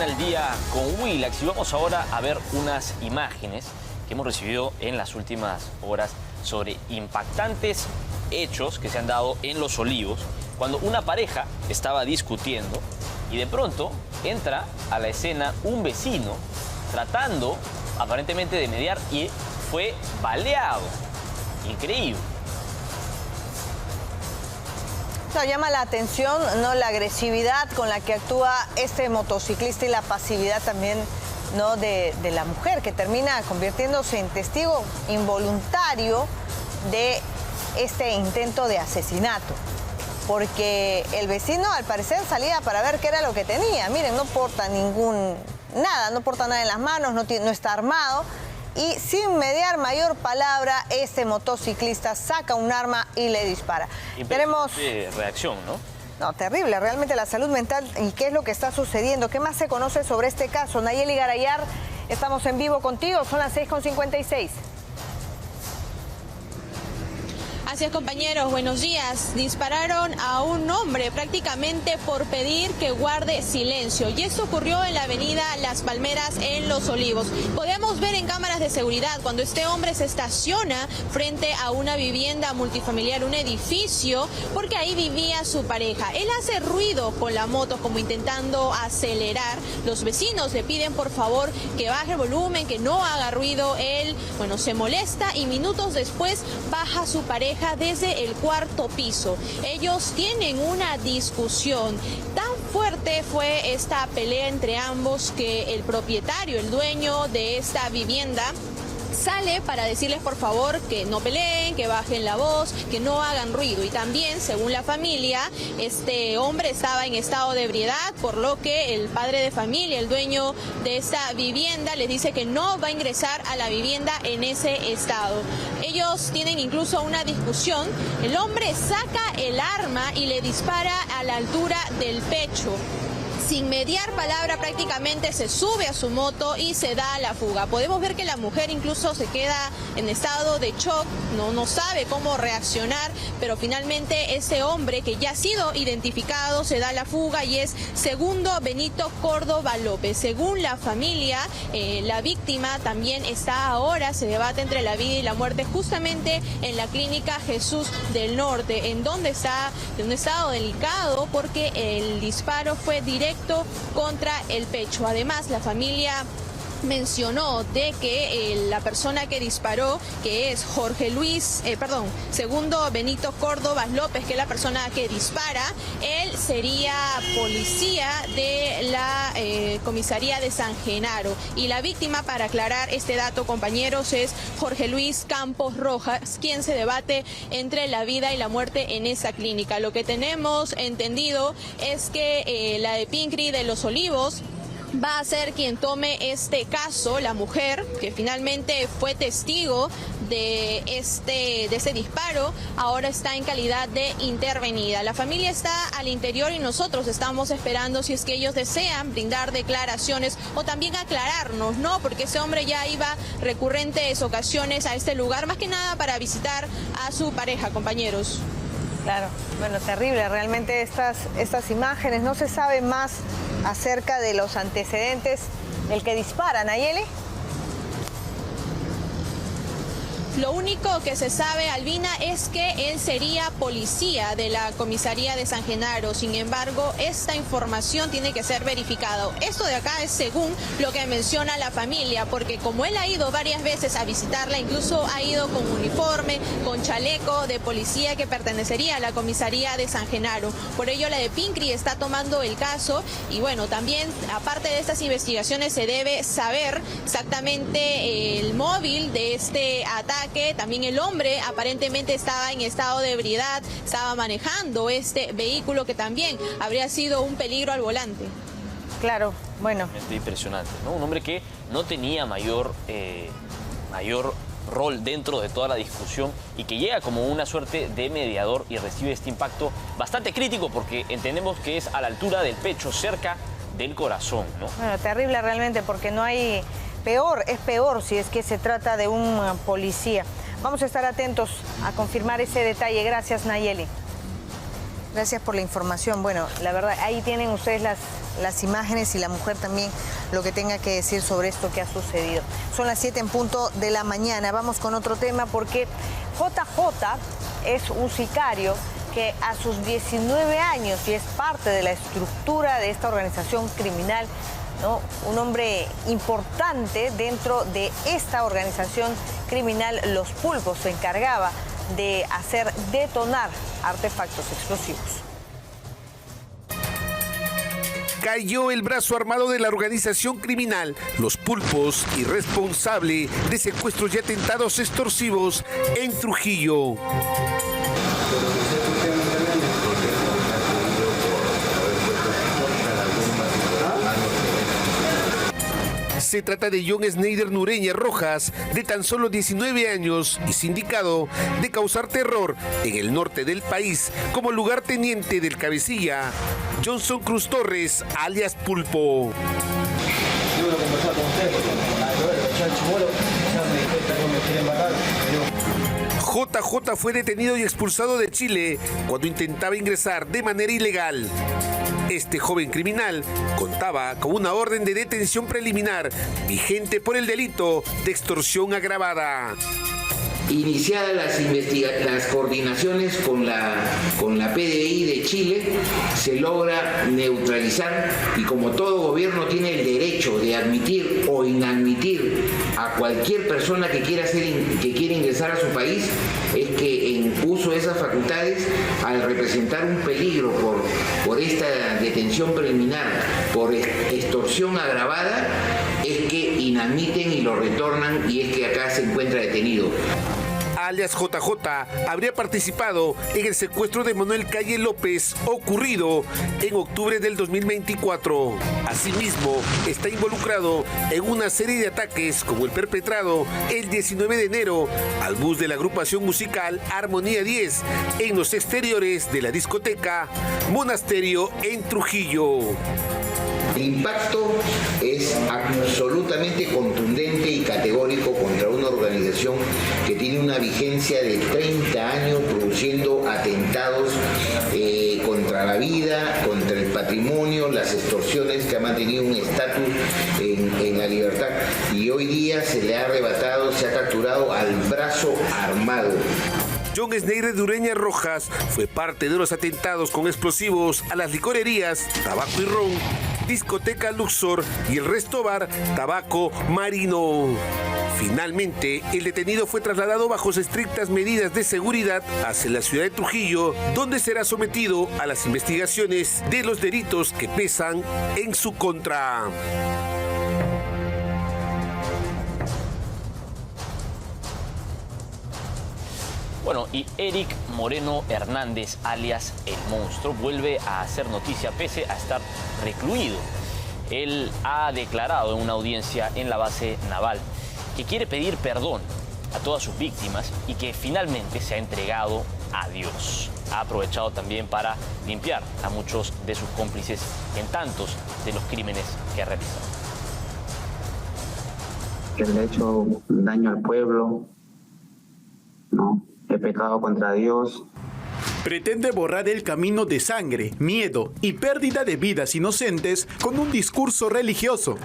al Día con Willax y vamos ahora a ver unas imágenes que hemos recibido en las últimas horas sobre impactantes hechos que se han dado en Los Olivos cuando una pareja estaba discutiendo y de pronto entra a la escena un vecino tratando aparentemente de mediar y fue baleado. Increíble. Llama la atención, ¿no?, la agresividad con la que actúa este motociclista y la pasividad también, ¿no?, de la mujer, que termina convirtiéndose en testigo involuntario de este intento de asesinato. Porque el vecino al parecer salía para ver qué era lo que tenía. Miren, no porta nada, no porta nada en las manos, no está armado. Y sin mediar mayor palabra, este motociclista saca un arma y le dispara. Tenemos reacción, ¿no? No, terrible, realmente la salud mental y qué es lo que está sucediendo. ¿Qué más se conoce sobre este caso? Nayeli Garayar, estamos en vivo contigo, son las 6:56. Así es, compañeros, buenos días. Dispararon a un hombre prácticamente por pedir que guarde silencio. Y esto ocurrió en la avenida Las Palmeras en Los Olivos. Podemos ver en cámaras de seguridad cuando este hombre se estaciona frente a una vivienda multifamiliar, un edificio, porque ahí vivía su pareja. Él hace ruido con la moto como intentando acelerar. Los vecinos le piden por favor que baje el volumen, que no haga ruido. Él, bueno, se molesta y minutos después baja su pareja desde el cuarto piso. Ellos tienen una discusión. Tan fuerte fue esta pelea entre ambos que el propietario, el dueño de esta vivienda, sale para decirles por favor que no peleen, que bajen la voz, que no hagan ruido. Y también, según la familia, este hombre estaba en estado de ebriedad, por lo que el padre de familia, el dueño de esta vivienda, les dice que no va a ingresar a la vivienda en ese estado. Ellos tienen incluso una discusión. El hombre saca el arma y le dispara a la altura del pecho. Sin mediar palabra prácticamente se sube a su moto y se da a la fuga. Podemos ver que la mujer incluso se queda en estado de shock, no sabe cómo reaccionar, pero finalmente ese hombre que ya ha sido identificado se da a la fuga y es Segundo Benito Córdoba López. Según la familia, la víctima también está ahora, se debate entre la vida y la muerte justamente en la clínica Jesús del Norte, en donde está en un estado delicado porque el disparo fue directo contra el pecho. Además, la familia mencionó de que la persona que disparó, que es Segundo Benito Córdoba López, que es la persona que dispara, él sería policía de la comisaría de San Genaro. Y la víctima, para aclarar este dato, compañeros, es Jorge Luis Campos Rojas, quien se debate entre la vida y la muerte en esa clínica. Lo que tenemos entendido es que la de Pincri de Los Olivos va a ser quien tome este caso. La mujer, que finalmente fue testigo de ese disparo, ahora está en calidad de intervenida. La familia está al interior y nosotros estamos esperando si es que ellos desean brindar declaraciones o también aclararnos, ¿no? Porque ese hombre ya iba recurrentes ocasiones a este lugar, más que nada para visitar a su pareja, compañeros. Claro, bueno, terrible realmente estas imágenes. No se sabe más acerca de los antecedentes del que dispara, Nayeli. Lo único que se sabe, Albina, es que él sería policía de la comisaría de San Genaro. Sin embargo, esta información tiene que ser verificada. Esto de acá es según lo que menciona la familia, porque como él ha ido varias veces a visitarla, incluso ha ido con uniforme, con chaleco de policía que pertenecería a la comisaría de San Genaro. Por ello, la de Pincri está tomando el caso y bueno, también aparte de estas investigaciones se debe saber exactamente el móvil de este ataque. También el hombre aparentemente estaba en estado de ebriedad, estaba manejando este vehículo que también habría sido un peligro al volante. Claro, bueno. Impresionante, ¿no? Un hombre que no tenía mayor rol dentro de toda la discusión y que llega como una suerte de mediador y recibe este impacto bastante crítico porque entendemos que es a la altura del pecho, cerca del corazón, ¿no? Bueno, terrible realmente porque no hay... es peor si es que se trata de un policía. Vamos a estar atentos a confirmar ese detalle. Gracias, Nayeli. Gracias por la información. Bueno, la verdad, ahí tienen ustedes las las imágenes y la mujer también lo que tenga que decir sobre esto que ha sucedido. Son las 7 en punto de la mañana. Vamos con otro tema porque JJ es un sicario que a sus 19 años y es parte de la estructura de esta organización criminal, ¿no? Un hombre importante dentro de esta organización criminal, Los Pulpos, se encargaba de hacer detonar artefactos explosivos. Cayó el brazo armado de la organización criminal Los Pulpos y responsable de secuestros y atentados extorsivos en Trujillo. Se trata de John Schneider Nureña Rojas, de tan solo 19 años y sindicado de causar terror en el norte del país como lugarteniente del cabecilla Johnson Cruz Torres, alias Pulpo. JJ fue detenido y expulsado de Chile cuando intentaba ingresar de manera ilegal. Este joven criminal contaba con una orden de detención preliminar vigente por el delito de extorsión agravada. Iniciadas las coordinaciones con la PDI de Chile, se logra neutralizar, y como todo gobierno tiene el derecho de admitir o inadmitir a cualquier persona que quiera ingresar a su país, es que en uso de esas facultades, al representar un peligro por esta detención preliminar, por extorsión agravada, es que inadmiten y lo retornan, y es que acá se encuentra detenido. Alias JJ habría participado en el secuestro de Manuel Calle López ocurrido en octubre del 2024. Asimismo, está involucrado en una serie de ataques como el perpetrado el 19 de enero al bus de la agrupación musical Armonía 10 en los exteriores de la discoteca Monasterio en Trujillo. El impacto es absolutamente contundente y categórico contra una organización que tiene una vigencia de 30 años produciendo atentados contra la vida, contra el patrimonio, las extorsiones, que ha mantenido un estatus en la libertad, y hoy día se le ha arrebatado, se ha capturado al brazo armado. John Schneider Nureña Rojas fue parte de los atentados con explosivos a las licorerías Tabaco y Ron, Discoteca Luxor y el Resto Bar Tabaco Marino. Finalmente, el detenido fue trasladado bajo estrictas medidas de seguridad hacia la ciudad de Trujillo, donde será sometido a las investigaciones de los delitos que pesan en su contra. Bueno, y Eric Moreno Hernández, alias El Monstruo, vuelve a hacer noticia pese a estar recluido. Él ha declarado en una audiencia en la base naval que quiere pedir perdón a todas sus víctimas y que finalmente se ha entregado a Dios. Ha aprovechado también para limpiar a muchos de sus cómplices en tantos de los crímenes que ha realizado. Que le he hecho daño al pueblo, ¿no? He pecado contra Dios. Pretende borrar el camino de sangre, miedo y pérdida de vidas inocentes con un discurso religioso.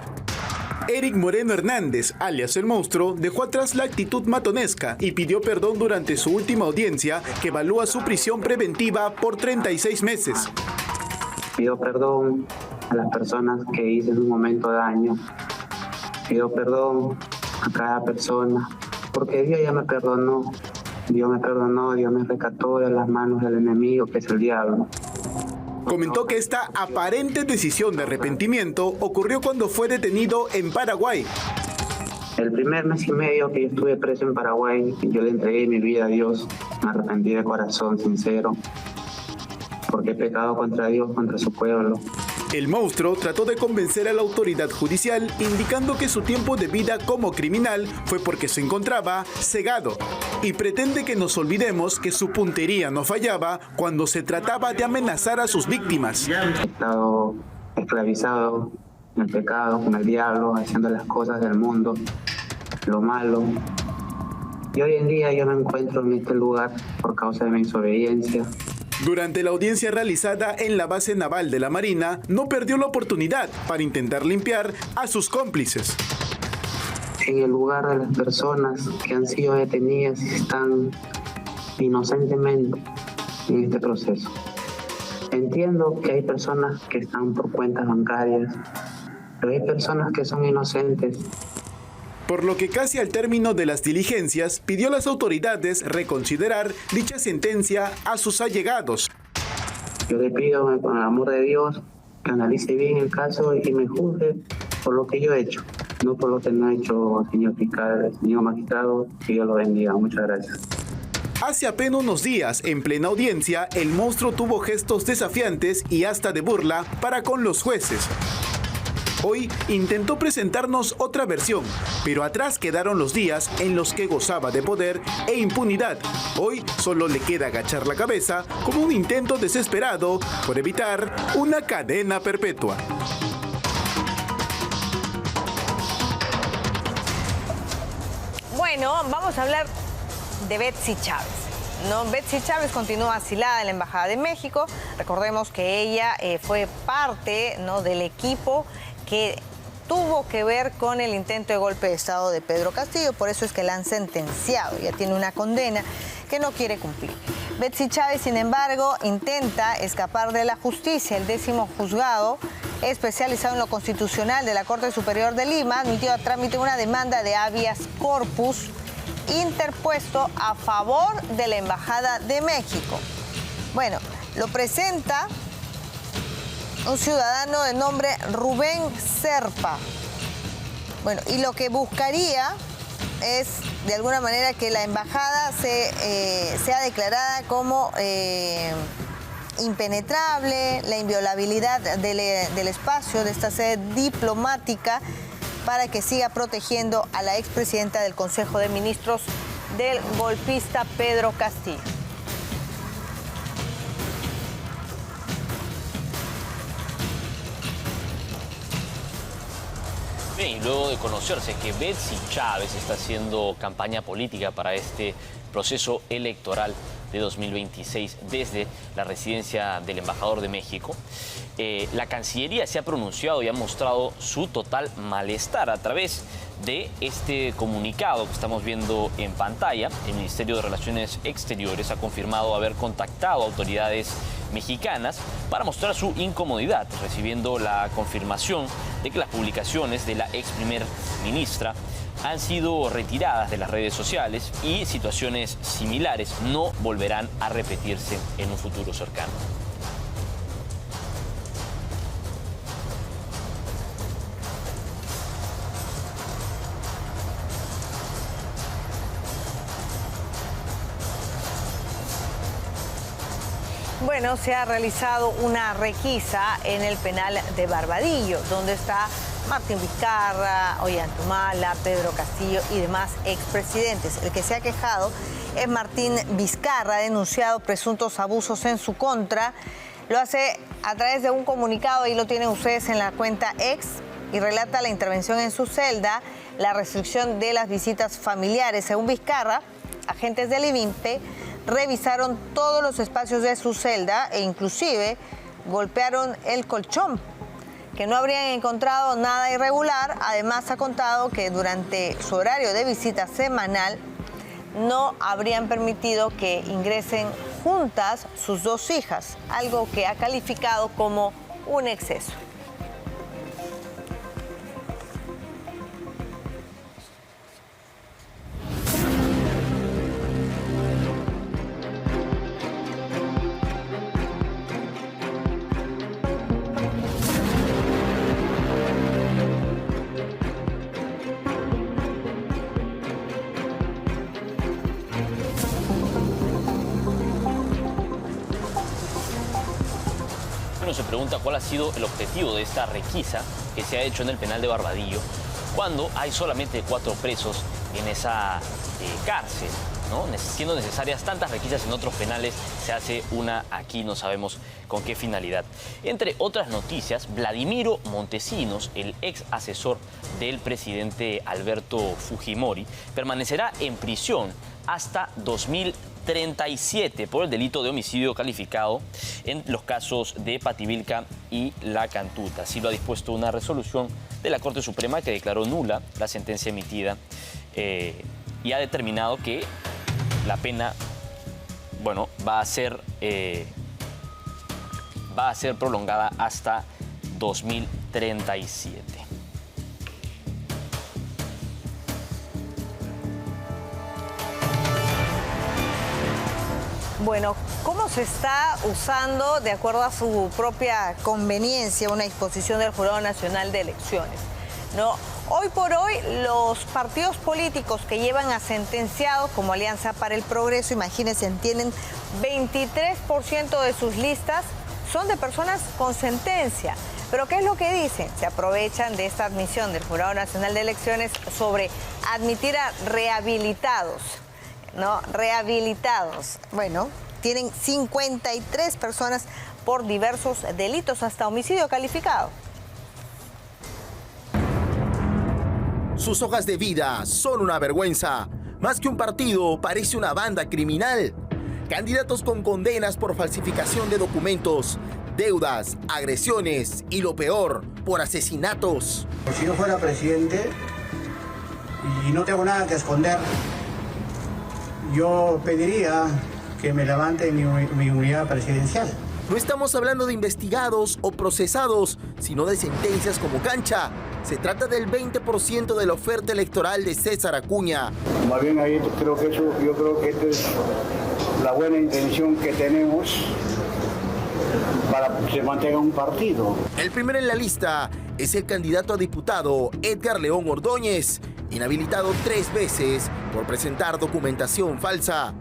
Eric Moreno Hernández, alias El Monstruo, dejó atrás la actitud matonesca y pidió perdón durante su última audiencia, que evalúa su prisión preventiva por 36 meses. Pido perdón a las personas que hice en un momento daño. Pido perdón a cada persona, porque Dios ya me perdonó. Dios me perdonó, Dios me rescató de las manos del enemigo, que es el diablo. Comentó que esta aparente decisión de arrepentimiento ocurrió cuando fue detenido en Paraguay. El primer mes y medio que yo estuve preso en Paraguay, yo le entregué mi vida a Dios. Me arrepentí de corazón, sincero, porque he pecado contra Dios, contra su pueblo. El Monstruo trató de convencer a la autoridad judicial, indicando que su tiempo de vida como criminal fue porque se encontraba cegado, y pretende que nos olvidemos que su puntería no fallaba cuando se trataba de amenazar a sus víctimas. He estado esclavizado en el pecado, con el diablo, haciendo las cosas del mundo, lo malo. Y hoy en día yo me encuentro en este lugar por causa de mi desobediencia, Durante la audiencia realizada en la base naval de la Marina, no perdió la oportunidad para intentar limpiar a sus cómplices. En el lugar de las personas que han sido detenidas y están inocentemente en este proceso. Entiendo que hay personas que están por cuentas bancarias, pero hay personas que son inocentes. Por lo que casi al término de las diligencias pidió a las autoridades reconsiderar dicha sentencia a sus allegados. Yo le pido, con el amor de Dios, que analice bien el caso y me juzgue por lo que yo he hecho, no por lo que no ha hecho, señor fiscal, señor magistrado, que Dios lo bendiga. Muchas gracias. Hace apenas unos días, en plena audiencia, el monstruo tuvo gestos desafiantes y hasta de burla para con los jueces. Hoy intentó presentarnos otra versión, pero atrás quedaron los días en los que gozaba de poder e impunidad. Hoy solo le queda agachar la cabeza como un intento desesperado por evitar una cadena perpetua. Bueno, vamos a hablar de Betsy Chávez. ¿No? Betsy Chávez continúa asilada en la Embajada de México. Recordemos que ella fue parte, ¿no?, del equipo que tuvo que ver con el intento de golpe de Estado de Pedro Castillo. Por eso es que la han sentenciado. Ya tiene una condena que no quiere cumplir. Betsy Chávez, sin embargo, intenta escapar de la justicia. El 10º juzgado especializado en lo constitucional de la Corte Superior de Lima admitió a trámite una demanda de habeas corpus interpuesto a favor de la Embajada de México. Bueno, lo presenta un ciudadano de nombre Rubén Serpa. Bueno, y lo que buscaría es, de alguna manera, que la embajada sea declarada como impenetrable, la inviolabilidad del espacio de esta sede diplomática, para que siga protegiendo a la expresidenta del Consejo de Ministros del golpista Pedro Castillo. Bien, y luego de conocerse que Betsy Chávez está haciendo campaña política para este proceso electoral de 2026 desde la residencia del embajador de México, la Cancillería se ha pronunciado y ha mostrado su total malestar a través de este comunicado que estamos viendo en pantalla. El Ministerio de Relaciones Exteriores ha confirmado haber contactado a autoridades mexicanas para mostrar su incomodidad, recibiendo la confirmación de que las publicaciones de la ex primer ministra han sido retiradas de las redes sociales y situaciones similares no volverán a repetirse en un futuro cercano. Bueno, se ha realizado una requisa en el penal de Barbadillo, donde está Martín Vizcarra, Ollantumala, Pedro Castillo y demás expresidentes. El que se ha quejado es Martín Vizcarra, ha denunciado presuntos abusos en su contra. Lo hace a través de un comunicado, ahí lo tienen ustedes en la cuenta X, y relata la intervención en su celda, la restricción de las visitas familiares. Según Vizcarra, agentes del IBIMPE revisaron todos los espacios de su celda e inclusive golpearon el colchón, que no habrían encontrado nada irregular. Además, ha contado que durante su horario de visita semanal no habrían permitido que ingresen juntas sus dos hijas, algo que ha calificado como un exceso. Se pregunta cuál ha sido el objetivo de esta requisa que se ha hecho en el penal de Barbadillo, cuando hay solamente 4 presos en esa cárcel, ¿no? Siendo necesarias tantas requisas en otros penales, se hace una aquí, no sabemos con qué finalidad. Entre otras noticias, Vladimiro Montesinos, el ex asesor del presidente Alberto Fujimori, permanecerá en prisión hasta 2037 por el delito de homicidio calificado en los casos de Pativilca y La Cantuta. Así lo ha dispuesto una resolución de la Corte Suprema que declaró nula la sentencia emitida y ha determinado que la pena, bueno, va a ser prolongada hasta 2037. Bueno, ¿cómo se está usando, de acuerdo a su propia conveniencia, una disposición del Jurado Nacional de Elecciones? ¿No? Hoy por hoy, los partidos políticos que llevan a sentenciados como Alianza para el Progreso, imagínense, tienen 23% de sus listas son de personas con sentencia. Pero ¿qué es lo que dicen? Se aprovechan de esta admisión del Jurado Nacional de Elecciones sobre admitir a rehabilitados. ¿No? Rehabilitados. Bueno, tienen 53 personas por diversos delitos, hasta homicidio calificado. Sus hojas de vida son una vergüenza. Más que un partido, parece una banda criminal. Candidatos con condenas por falsificación de documentos, deudas, agresiones y lo peor, por asesinatos. Si yo fuera presidente y no tengo nada que esconder, yo pediría que me levanten mi inmunidad presidencial. No estamos hablando de investigados o procesados, sino de sentencias como cancha. Se trata del 20% de la oferta electoral de César Acuña. Más bien ahí yo creo que esta es la buena intención que tenemos para que se mantenga un partido. El primero en la lista es el candidato a diputado Edgar León Ordóñez, inhabilitado 3 veces por presentar documentación falsa.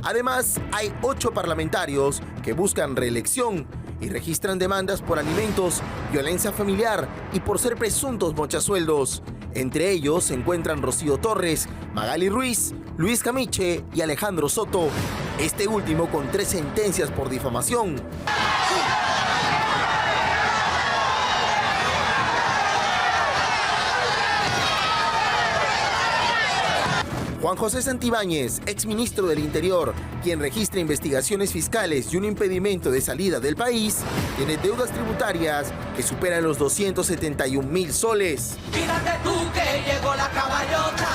Además, hay 8 parlamentarios que buscan reelección y registran demandas por alimentos, violencia familiar y por ser presuntos mochasueldos. Entre ellos se encuentran Rocío Torres, Magali Ruiz, Luis Camiche y Alejandro Soto, este último con 3 sentencias por difamación. Juan José Santibáñez, exministro del Interior, quien registra investigaciones fiscales y un impedimento de salida del país, tiene deudas tributarias que superan los 271.000 soles. Fíjate tú que llegó la caballota,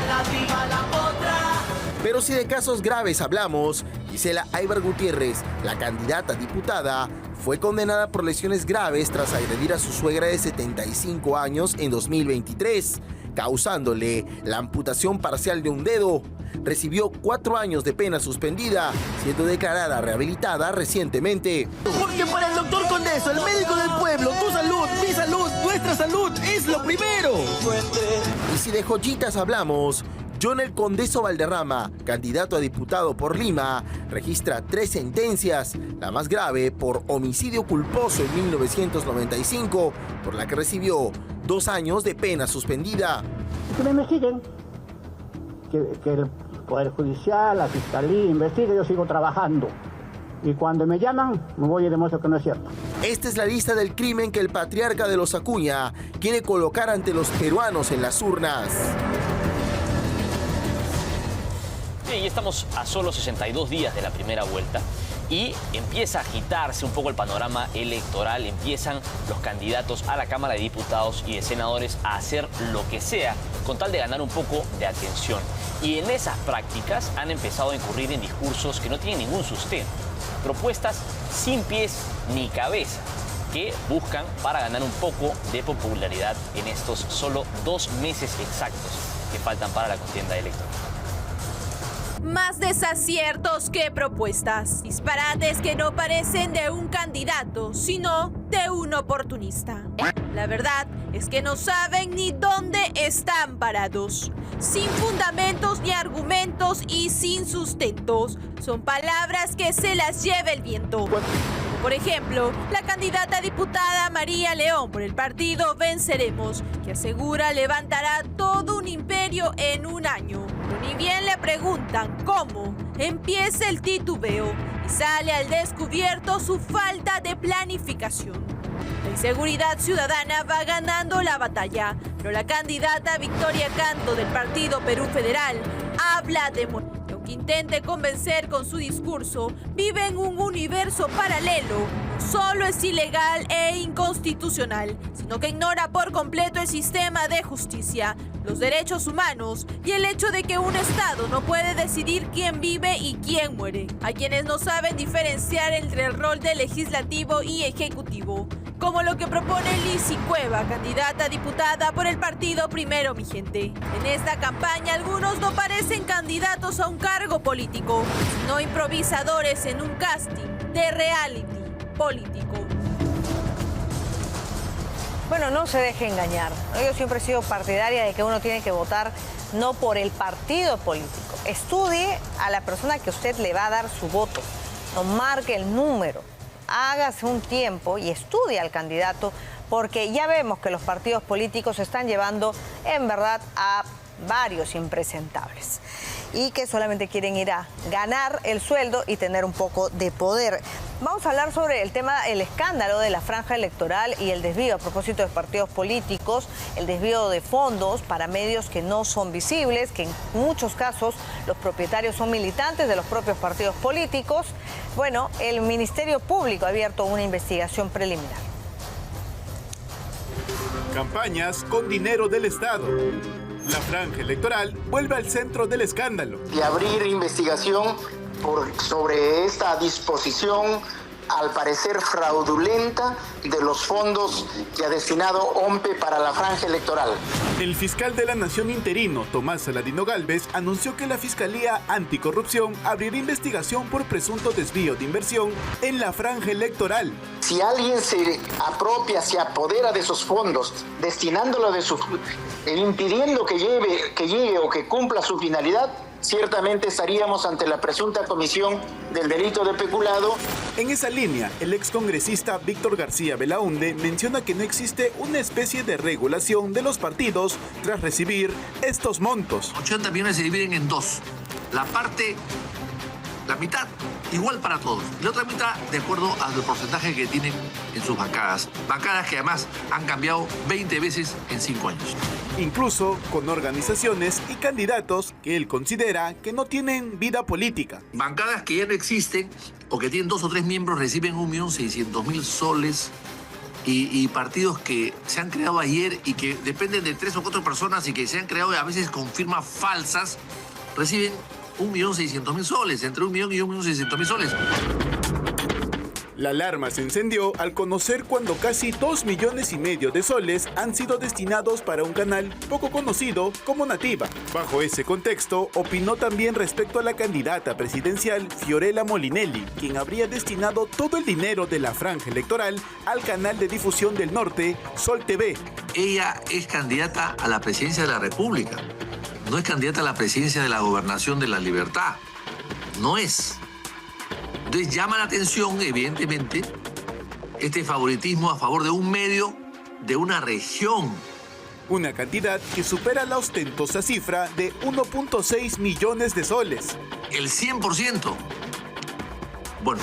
la diva, la potra. Pero si de casos graves hablamos, Gisela Aybar Gutiérrez, la candidata a diputada, fue condenada por lesiones graves tras agredir a su suegra de 75 años en 2023, causándole la amputación parcial de un dedo. Recibió 4 años de pena suspendida, siendo declarada rehabilitada recientemente. Porque para el doctor Condeso, el médico del pueblo, tu salud, mi salud, nuestra salud es lo primero. Y si de joyitas hablamos, Jonel Condeso Valderrama, candidato a diputado por Lima, registra 3 sentencias, la más grave por homicidio culposo en 1995, por la que recibió 2 años de pena suspendida. Que me investiguen, que el Poder Judicial, la Fiscalía investigue, yo sigo trabajando. Y cuando me llaman, me voy y demuestro que no es cierto. Esta es la lista del crimen que el patriarca de los Acuña quiere colocar ante los peruanos en las urnas. Y estamos a solo 62 días de la primera vuelta y empieza a agitarse un poco el panorama electoral. Empiezan los candidatos a la Cámara de Diputados y de Senadores a hacer lo que sea con tal de ganar un poco de atención. Y en esas prácticas han empezado a incurrir en discursos que no tienen ningún sustento. Propuestas sin pies ni cabeza que buscan para ganar un poco de popularidad en estos solo 2 meses exactos que faltan para la contienda electoral. Más desaciertos que propuestas. Disparates que no parecen de un candidato, sino de un oportunista. La verdad es que no saben ni dónde están parados. Sin fundamentos ni argumentos y sin sustentos. Son palabras que se las lleva el viento. Por ejemplo, la candidata a diputada María León por el partido Venceremos, que asegura levantará todo un imperio en un año. Pero ni bien le preguntan preguntan cómo, empieza el titubeo y sale al descubierto su falta de planificación. La inseguridad ciudadana va ganando la batalla, pero la candidata Victoria Canto del Partido Perú Federal habla de morir. Aunque intente convencer con su discurso, vive en un universo paralelo. No solo es ilegal e inconstitucional, sino que ignora por completo el sistema de justicia, los derechos humanos y el hecho de que un Estado no puede decidir quién vive y quién muere. Hay quienes no saben diferenciar entre el rol de legislativo y ejecutivo, como lo que propone Lizzy Cueva, candidata a diputada por el partido Primero Mi Gente. En esta campaña algunos no parecen candidatos a un cargo político, sino improvisadores en un casting de reality político. Bueno, no se deje engañar. Yo siempre he sido partidaria de que uno tiene que votar no por el partido político. Estudie a la persona que usted le va a dar su voto. No marque el número. Hágase un tiempo y estudie al candidato, porque ya vemos que los partidos políticos están llevando en verdad a varios impresentables y que solamente quieren ir a ganar el sueldo y tener un poco de poder. Vamos a hablar sobre el tema, el escándalo de la franja electoral y el desvío a propósito de partidos políticos, el desvío de fondos para medios que no son visibles, que en muchos casos los propietarios son militantes de los propios partidos políticos. Bueno, el Ministerio Público ha abierto una investigación preliminar. Campañas con dinero del Estado. La franja electoral vuelve al centro del escándalo. Y abrir investigación sobre esta disposición, al parecer fraudulenta, de los fondos que ha destinado OMPE para la franja electoral. El fiscal de la Nación interino, Tomás Saladino Gálvez, anunció que la Fiscalía Anticorrupción abrirá investigación por presunto desvío de inversión en la franja electoral. Si alguien se apropia, se apodera de esos fondos, destinándolo impidiendo que llegue o que cumpla su finalidad, ciertamente estaríamos ante la presunta comisión del delito de peculado. En esa línea, el excongresista Víctor García Belaúnde menciona que no existe una especie de regulación de los partidos tras recibir estos montos. 80 millones se dividen en dos. La mitad, igual para todos. Y la otra mitad, de acuerdo al porcentaje que tienen en sus bancadas. Bancadas que además han cambiado 20 veces en 5 años. Incluso con organizaciones y candidatos que él considera que no tienen vida política. Bancadas que ya no existen o que tienen 2 o 3 miembros reciben 1.600.000 soles. Y partidos que se han creado ayer y que dependen de 3 o 4 personas y que se han creado a veces con firmas falsas, reciben 1.600.000 soles, entre 1 millón y 1.600.000 soles. La alarma se encendió al conocer cuando casi 2,5 millones de soles han sido destinados para un canal poco conocido como Nativa. Bajo ese contexto, opinó también respecto a la candidata presidencial Fiorella Molinelli, quien habría destinado todo el dinero de la franja electoral al canal de difusión del norte, Sol TV. Ella es candidata a la presidencia de la República. No es candidata a la presidencia de la Gobernación de la Libertad. No es. Entonces llama la atención, evidentemente, este favoritismo a favor de un medio de una región. Una cantidad que supera la ostentosa cifra de 1.6 millones de soles. El 100%. Bueno,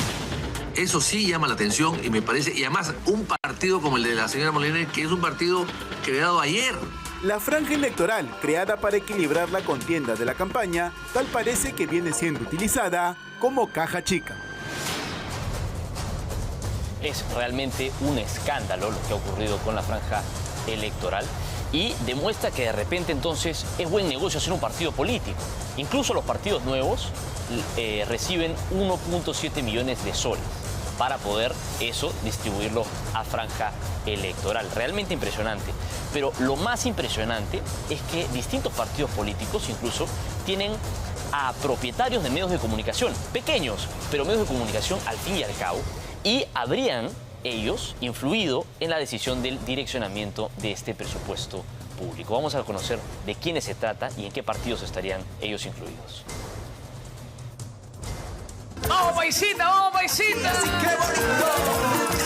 eso sí llama la atención y me parece, y además un partido como el de la señora Molinelli, que es un partido creado ayer. La franja electoral, creada para equilibrar la contienda de la campaña, tal parece que viene siendo utilizada como caja chica. Es realmente un escándalo lo que ha ocurrido con la franja electoral y demuestra que de repente entonces es buen negocio hacer un partido político. Incluso los partidos nuevos reciben 1.7 millones de soles para poder eso distribuirlo a franja electoral. Realmente impresionante. Pero lo más impresionante es que distintos partidos políticos incluso tienen a propietarios de medios de comunicación, pequeños, pero medios de comunicación al fin y al cabo, y habrían ellos influido en la decisión del direccionamiento de este presupuesto público. Vamos a conocer de quiénes se trata y en qué partidos estarían ellos incluidos. ¡Vamos, paisita! ¡Vamos, paisita!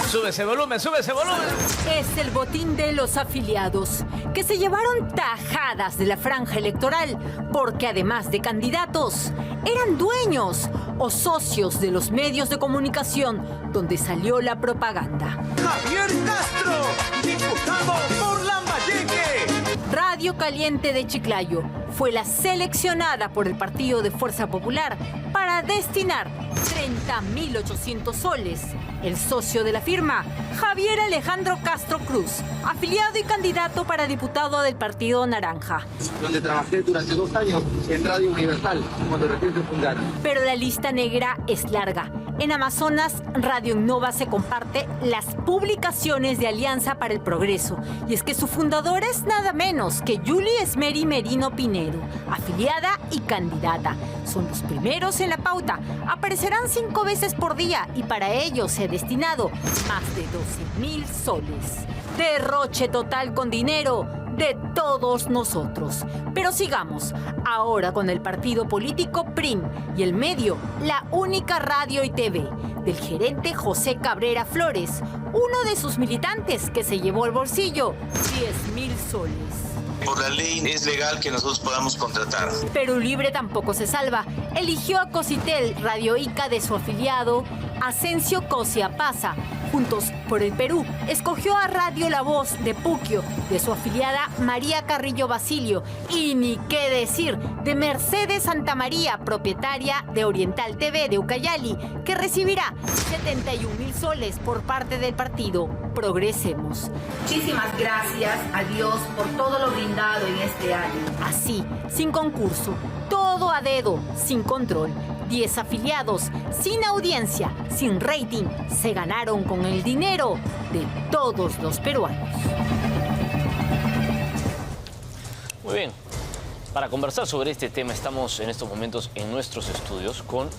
Sube ese volumen, sube ese volumen. Es el botín de los afiliados. que se llevaron tajadas de la franja electoral porque además de candidatos, eran dueños o socios de los medios de comunicación donde salió la propaganda. Javier Castro, diputado por Lambayeque. Radio Caliente de Chiclayo fue la seleccionada por el Partido de Fuerza Popular para destinar 30.800 soles. El socio de la firma, Javier Alejandro Castro Cruz, afiliado y candidato para diputado del Partido Naranja. Donde trabajé durante 2 años en Radio Universal, cuando recién se fundaron. Pero la lista negra es larga. En Amazonas, Radio Innova se comparte las publicaciones de Alianza para el Progreso. Y es que su fundadora es nada menos que Julie Esmeri Merino Pinedo, afiliada y candidata. Son los primeros en la pauta. Aparecerán 5 veces por día y para ello se ha destinado más de 12.000 soles. Derroche total con dinero de todos nosotros. Pero sigamos, ahora con el partido político PRIM y el medio La Única Radio y TV, del gerente José Cabrera Flores, uno de sus militantes que se llevó al bolsillo 10.000 soles. Por la ley es legal que nosotros podamos contratar. Perú Libre tampoco se salva. Eligió a Cositel, Radio Ica de su afiliado, Asensio Cosiapaza. Juntos por el Perú, escogió a Radio La Voz de Puquio, de su afiliada María Carrillo Basilio. Y ni qué decir de Mercedes Santamaría, propietaria de Oriental TV de Ucayali, que recibirá 71.000 soles por parte del partido Progresemos. Muchísimas gracias a Dios por todo lo brindado en este año. Así, sin concurso, todo a dedo, sin control. 10 afiliados, sin audiencia, sin rating, se ganaron con el dinero de todos los peruanos. Muy bien. Para conversar sobre este tema estamos en estos momentos en nuestros estudios con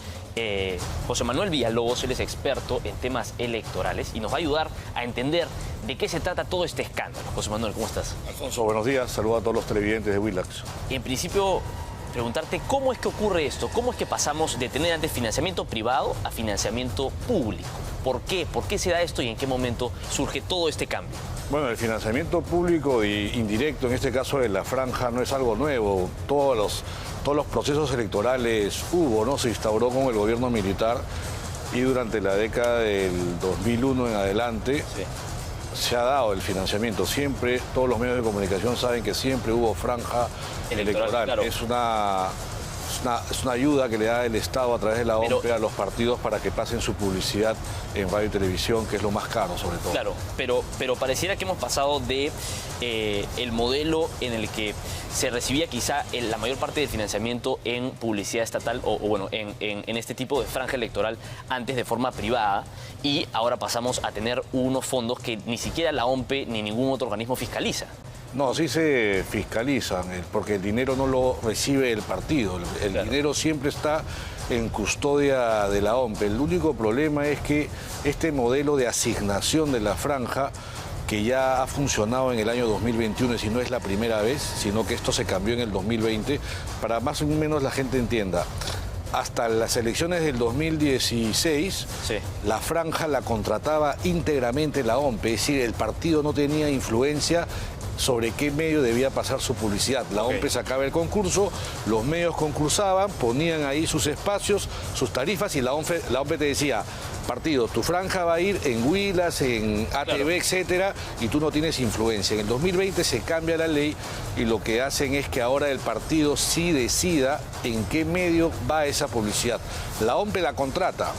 José Manuel Villalobos. Él es experto en temas electorales y nos va a ayudar a entender de qué se trata todo este escándalo. José Manuel, ¿cómo estás? Alfonso, buenos días. Saludos a todos los televidentes de Willax. En principio, preguntarte cómo es que ocurre esto, cómo es que pasamos de tener antes financiamiento privado a financiamiento público. ¿Por qué? ¿Por qué se da esto y en qué momento surge todo este cambio? Bueno, el financiamiento público e indirecto, en este caso de la franja, no es algo nuevo. Todos los procesos electorales hubo, ¿no? Se instauró con el gobierno militar y durante la década del 2001 en adelante se ha dado el financiamiento. Siempre, todos los medios de comunicación saben que siempre hubo franja electoral. Claro. Es una ayuda que le da el Estado a través de la OMPE a los partidos para que pasen su publicidad en radio y televisión, que es lo más caro sobre todo. Claro, pero pareciera que hemos pasado de el modelo en el que se recibía quizá la mayor parte del financiamiento en publicidad estatal o bueno, en este tipo de franja electoral antes de forma privada, y ahora pasamos a tener unos fondos que ni siquiera la OMPE ni ningún otro organismo fiscaliza. No, sí se fiscalizan, porque el dinero no lo recibe el partido. El dinero siempre está en custodia de la OMPE. El único problema es que este modelo de asignación de la franja, que ya ha funcionado en el año 2021, y no es la primera vez, sino que esto se cambió en el 2020, para más o menos la gente entienda. Hasta las elecciones del 2016, la franja la contrataba íntegramente la OMPE, es decir, el partido no tenía influencia sobre qué medio debía pasar su publicidad. La OMPE sacaba el concurso, los medios concursaban, ponían ahí sus espacios, sus tarifas, y la OMPE te decía: partido, tu franja va a ir en Willax, en ATV, etcétera, y tú no tienes influencia. En el 2020 se cambia la ley y lo que hacen es que ahora el partido sí decida en qué medio va esa publicidad. La OMPE la contrata,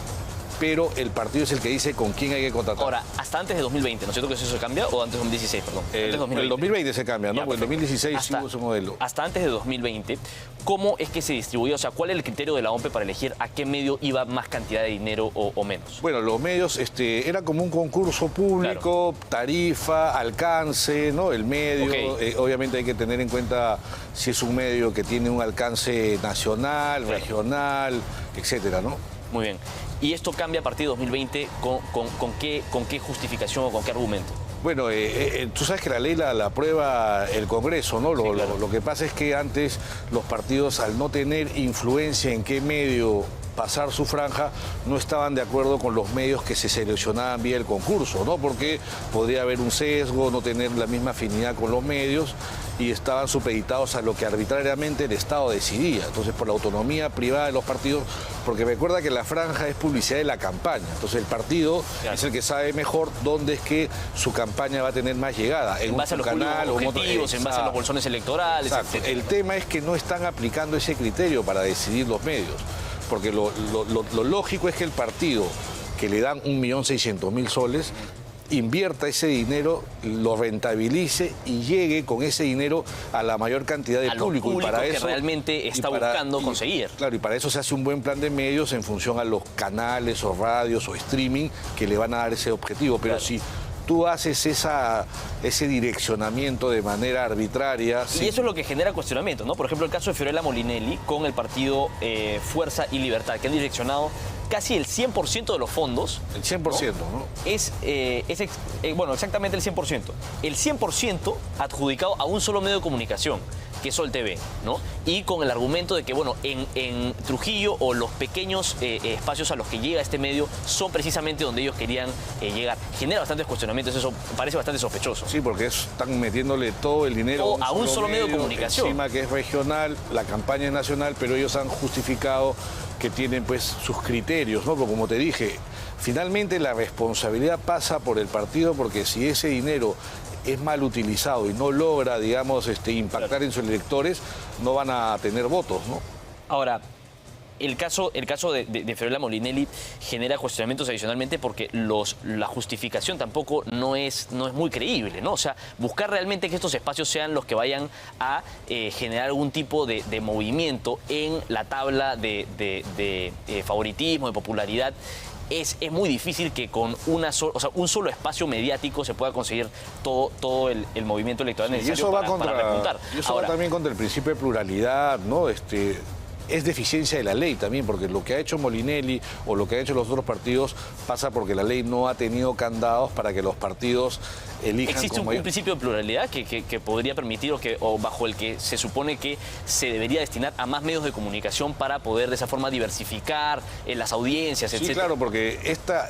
pero el partido es el que dice con quién hay que contratar. Ahora, hasta antes de 2020, ¿no es cierto que eso se cambia? ¿O antes de 2016, perdón? El 2020 se cambia, ¿no? Porque el 2016 sí hubo ese modelo. Hasta antes de 2020, ¿cómo es que se distribuyó? O sea, ¿cuál es el criterio de la OMPE para elegir a qué medio iba más cantidad de dinero o menos? Bueno, los medios, era como un concurso público, tarifa, alcance, ¿no? El medio, obviamente hay que tener en cuenta si es un medio que tiene un alcance nacional, regional, etcétera, ¿no? Muy bien. ¿Y esto cambia a partir de 2020 con qué justificación o con qué argumento? Bueno, tú sabes que la ley la aprueba el Congreso, ¿no? Lo que pasa es que antes los partidos, al no tener influencia en qué medio pasar su franja no estaban de acuerdo con los medios que se seleccionaban vía el concurso, ¿no? Porque podría haber un sesgo, no tener la misma afinidad con los medios y estaban supeditados a lo que arbitrariamente el Estado decidía. Entonces, por la autonomía privada de los partidos, porque recuerda que la franja es publicidad de la campaña, entonces el partido es el que sabe mejor dónde es que su campaña va a tener más llegada, en base a los canal o en otro, en base a los bolsones electorales, etc. El tema es que no están aplicando ese criterio para decidir los medios, porque lo lógico es que el partido que le dan 1.600.000 soles invierta ese dinero, lo rentabilice y llegue con ese dinero a la mayor cantidad de público. Y para eso, que realmente está buscando conseguir. Claro, y para eso se hace un buen plan de medios en función a los canales o radios o streaming que le van a dar ese objetivo. Pero si tú haces ese direccionamiento de manera arbitraria. Y eso es lo que genera cuestionamiento, ¿no? Por ejemplo, el caso de Fiorella Molinelli con el partido Fuerza y Libertad, que han direccionado casi el 100% de los fondos. El 100%, ¿no? Bueno, exactamente el 100%. El 100% adjudicado a un solo medio de comunicación, que es Sol TV, ¿no? Y con el argumento de que, bueno, en Trujillo o los pequeños espacios a los que llega este medio son precisamente donde ellos querían llegar. Genera bastantes cuestionamientos, eso parece bastante sospechoso. Sí, porque están metiéndole todo el dinero a un solo medio de comunicación. Encima que es regional, la campaña es nacional, pero ellos han justificado que tienen pues sus criterios, ¿no? Porque como te dije, finalmente la responsabilidad pasa por el partido, porque si ese dinero es mal utilizado y no logra, digamos, impactar en sus electores, no van a tener votos, ¿no? Ahora, el caso de Fiorella Molinelli genera cuestionamientos adicionalmente porque la justificación tampoco no es muy creíble, ¿no? O sea, buscar realmente que estos espacios sean los que vayan a generar algún tipo de movimiento en la tabla de favoritismo, de popularidad. Es muy difícil que con un solo espacio mediático se pueda conseguir todo el movimiento electoral necesario para repuntar. Y eso va también contra el principio de pluralidad, ¿no? Es deficiencia de la ley también, porque lo que ha hecho Molinelli o lo que han hecho los otros partidos pasa porque la ley no ha tenido candados para que los partidos elijan. ¿Existe un principio de pluralidad que podría permitir o bajo el que se supone que se debería destinar a más medios de comunicación para poder de esa forma diversificar las audiencias, etcétera? Sí, claro, porque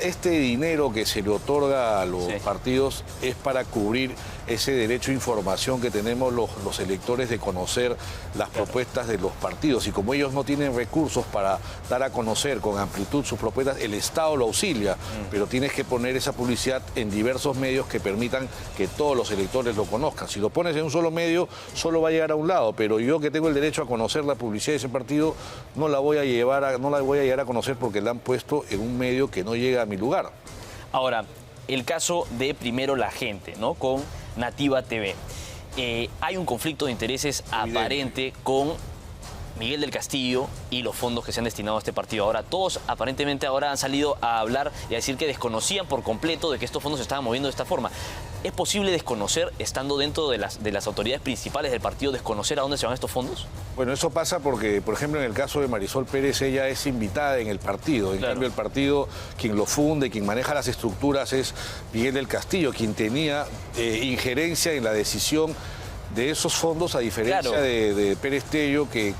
este dinero que se le otorga a los partidos es para cubrir ese derecho a información que tenemos los electores de conocer las propuestas de los partidos. Y como ellos no tienen recursos para dar a conocer con amplitud sus propuestas, el Estado lo auxilia, pero tienes que poner esa publicidad en diversos medios que permitan que todos los electores lo conozcan. Si lo pones en un solo medio, solo va a llegar a un lado, pero yo que tengo el derecho a conocer la publicidad de ese partido, no la voy a llegar a conocer porque la han puesto en un medio que no llega a mi lugar. Ahora, el caso de Primero la Gente, ¿no? Con Nativa TV. Hay un conflicto de intereses aparente con Miguel del Castillo y los fondos que se han destinado a este partido. Ahora, todos aparentemente ahora han salido a hablar y a decir que desconocían por completo de que estos fondos se estaban moviendo de esta forma. ¿Es posible desconocer, estando dentro de las autoridades principales del partido, desconocer a dónde se van estos fondos? Bueno, eso pasa porque, por ejemplo, en el caso de Marisol Pérez, ella es invitada en el partido. En cambio, el partido, quien lo funde, quien maneja las estructuras es Miguel del Castillo, quien tenía injerencia en la decisión de esos fondos, a diferencia de Pérez Tello, que,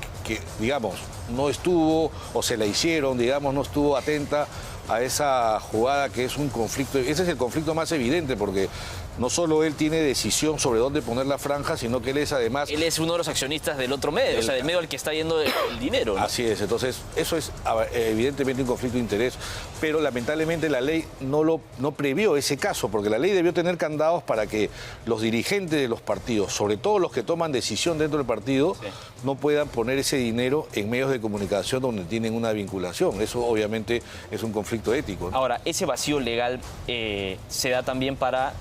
digamos, no estuvo, o se la hicieron, digamos, no estuvo atenta a esa jugada que es un conflicto. Ese es el conflicto más evidente, porque no solo él tiene decisión sobre dónde poner la franja, sino que él es además... Él es uno de los accionistas del otro medio, o sea, del medio al que está yendo el dinero, ¿no? Así es, entonces eso es evidentemente un conflicto de interés, pero lamentablemente la ley no previó ese caso, porque la ley debió tener candados para que los dirigentes de los partidos, sobre todo los que toman decisión dentro del partido, no puedan poner ese dinero en medios de comunicación donde tienen una vinculación. Eso obviamente es un conflicto ético, ¿no? Ahora, ese vacío legal se da también para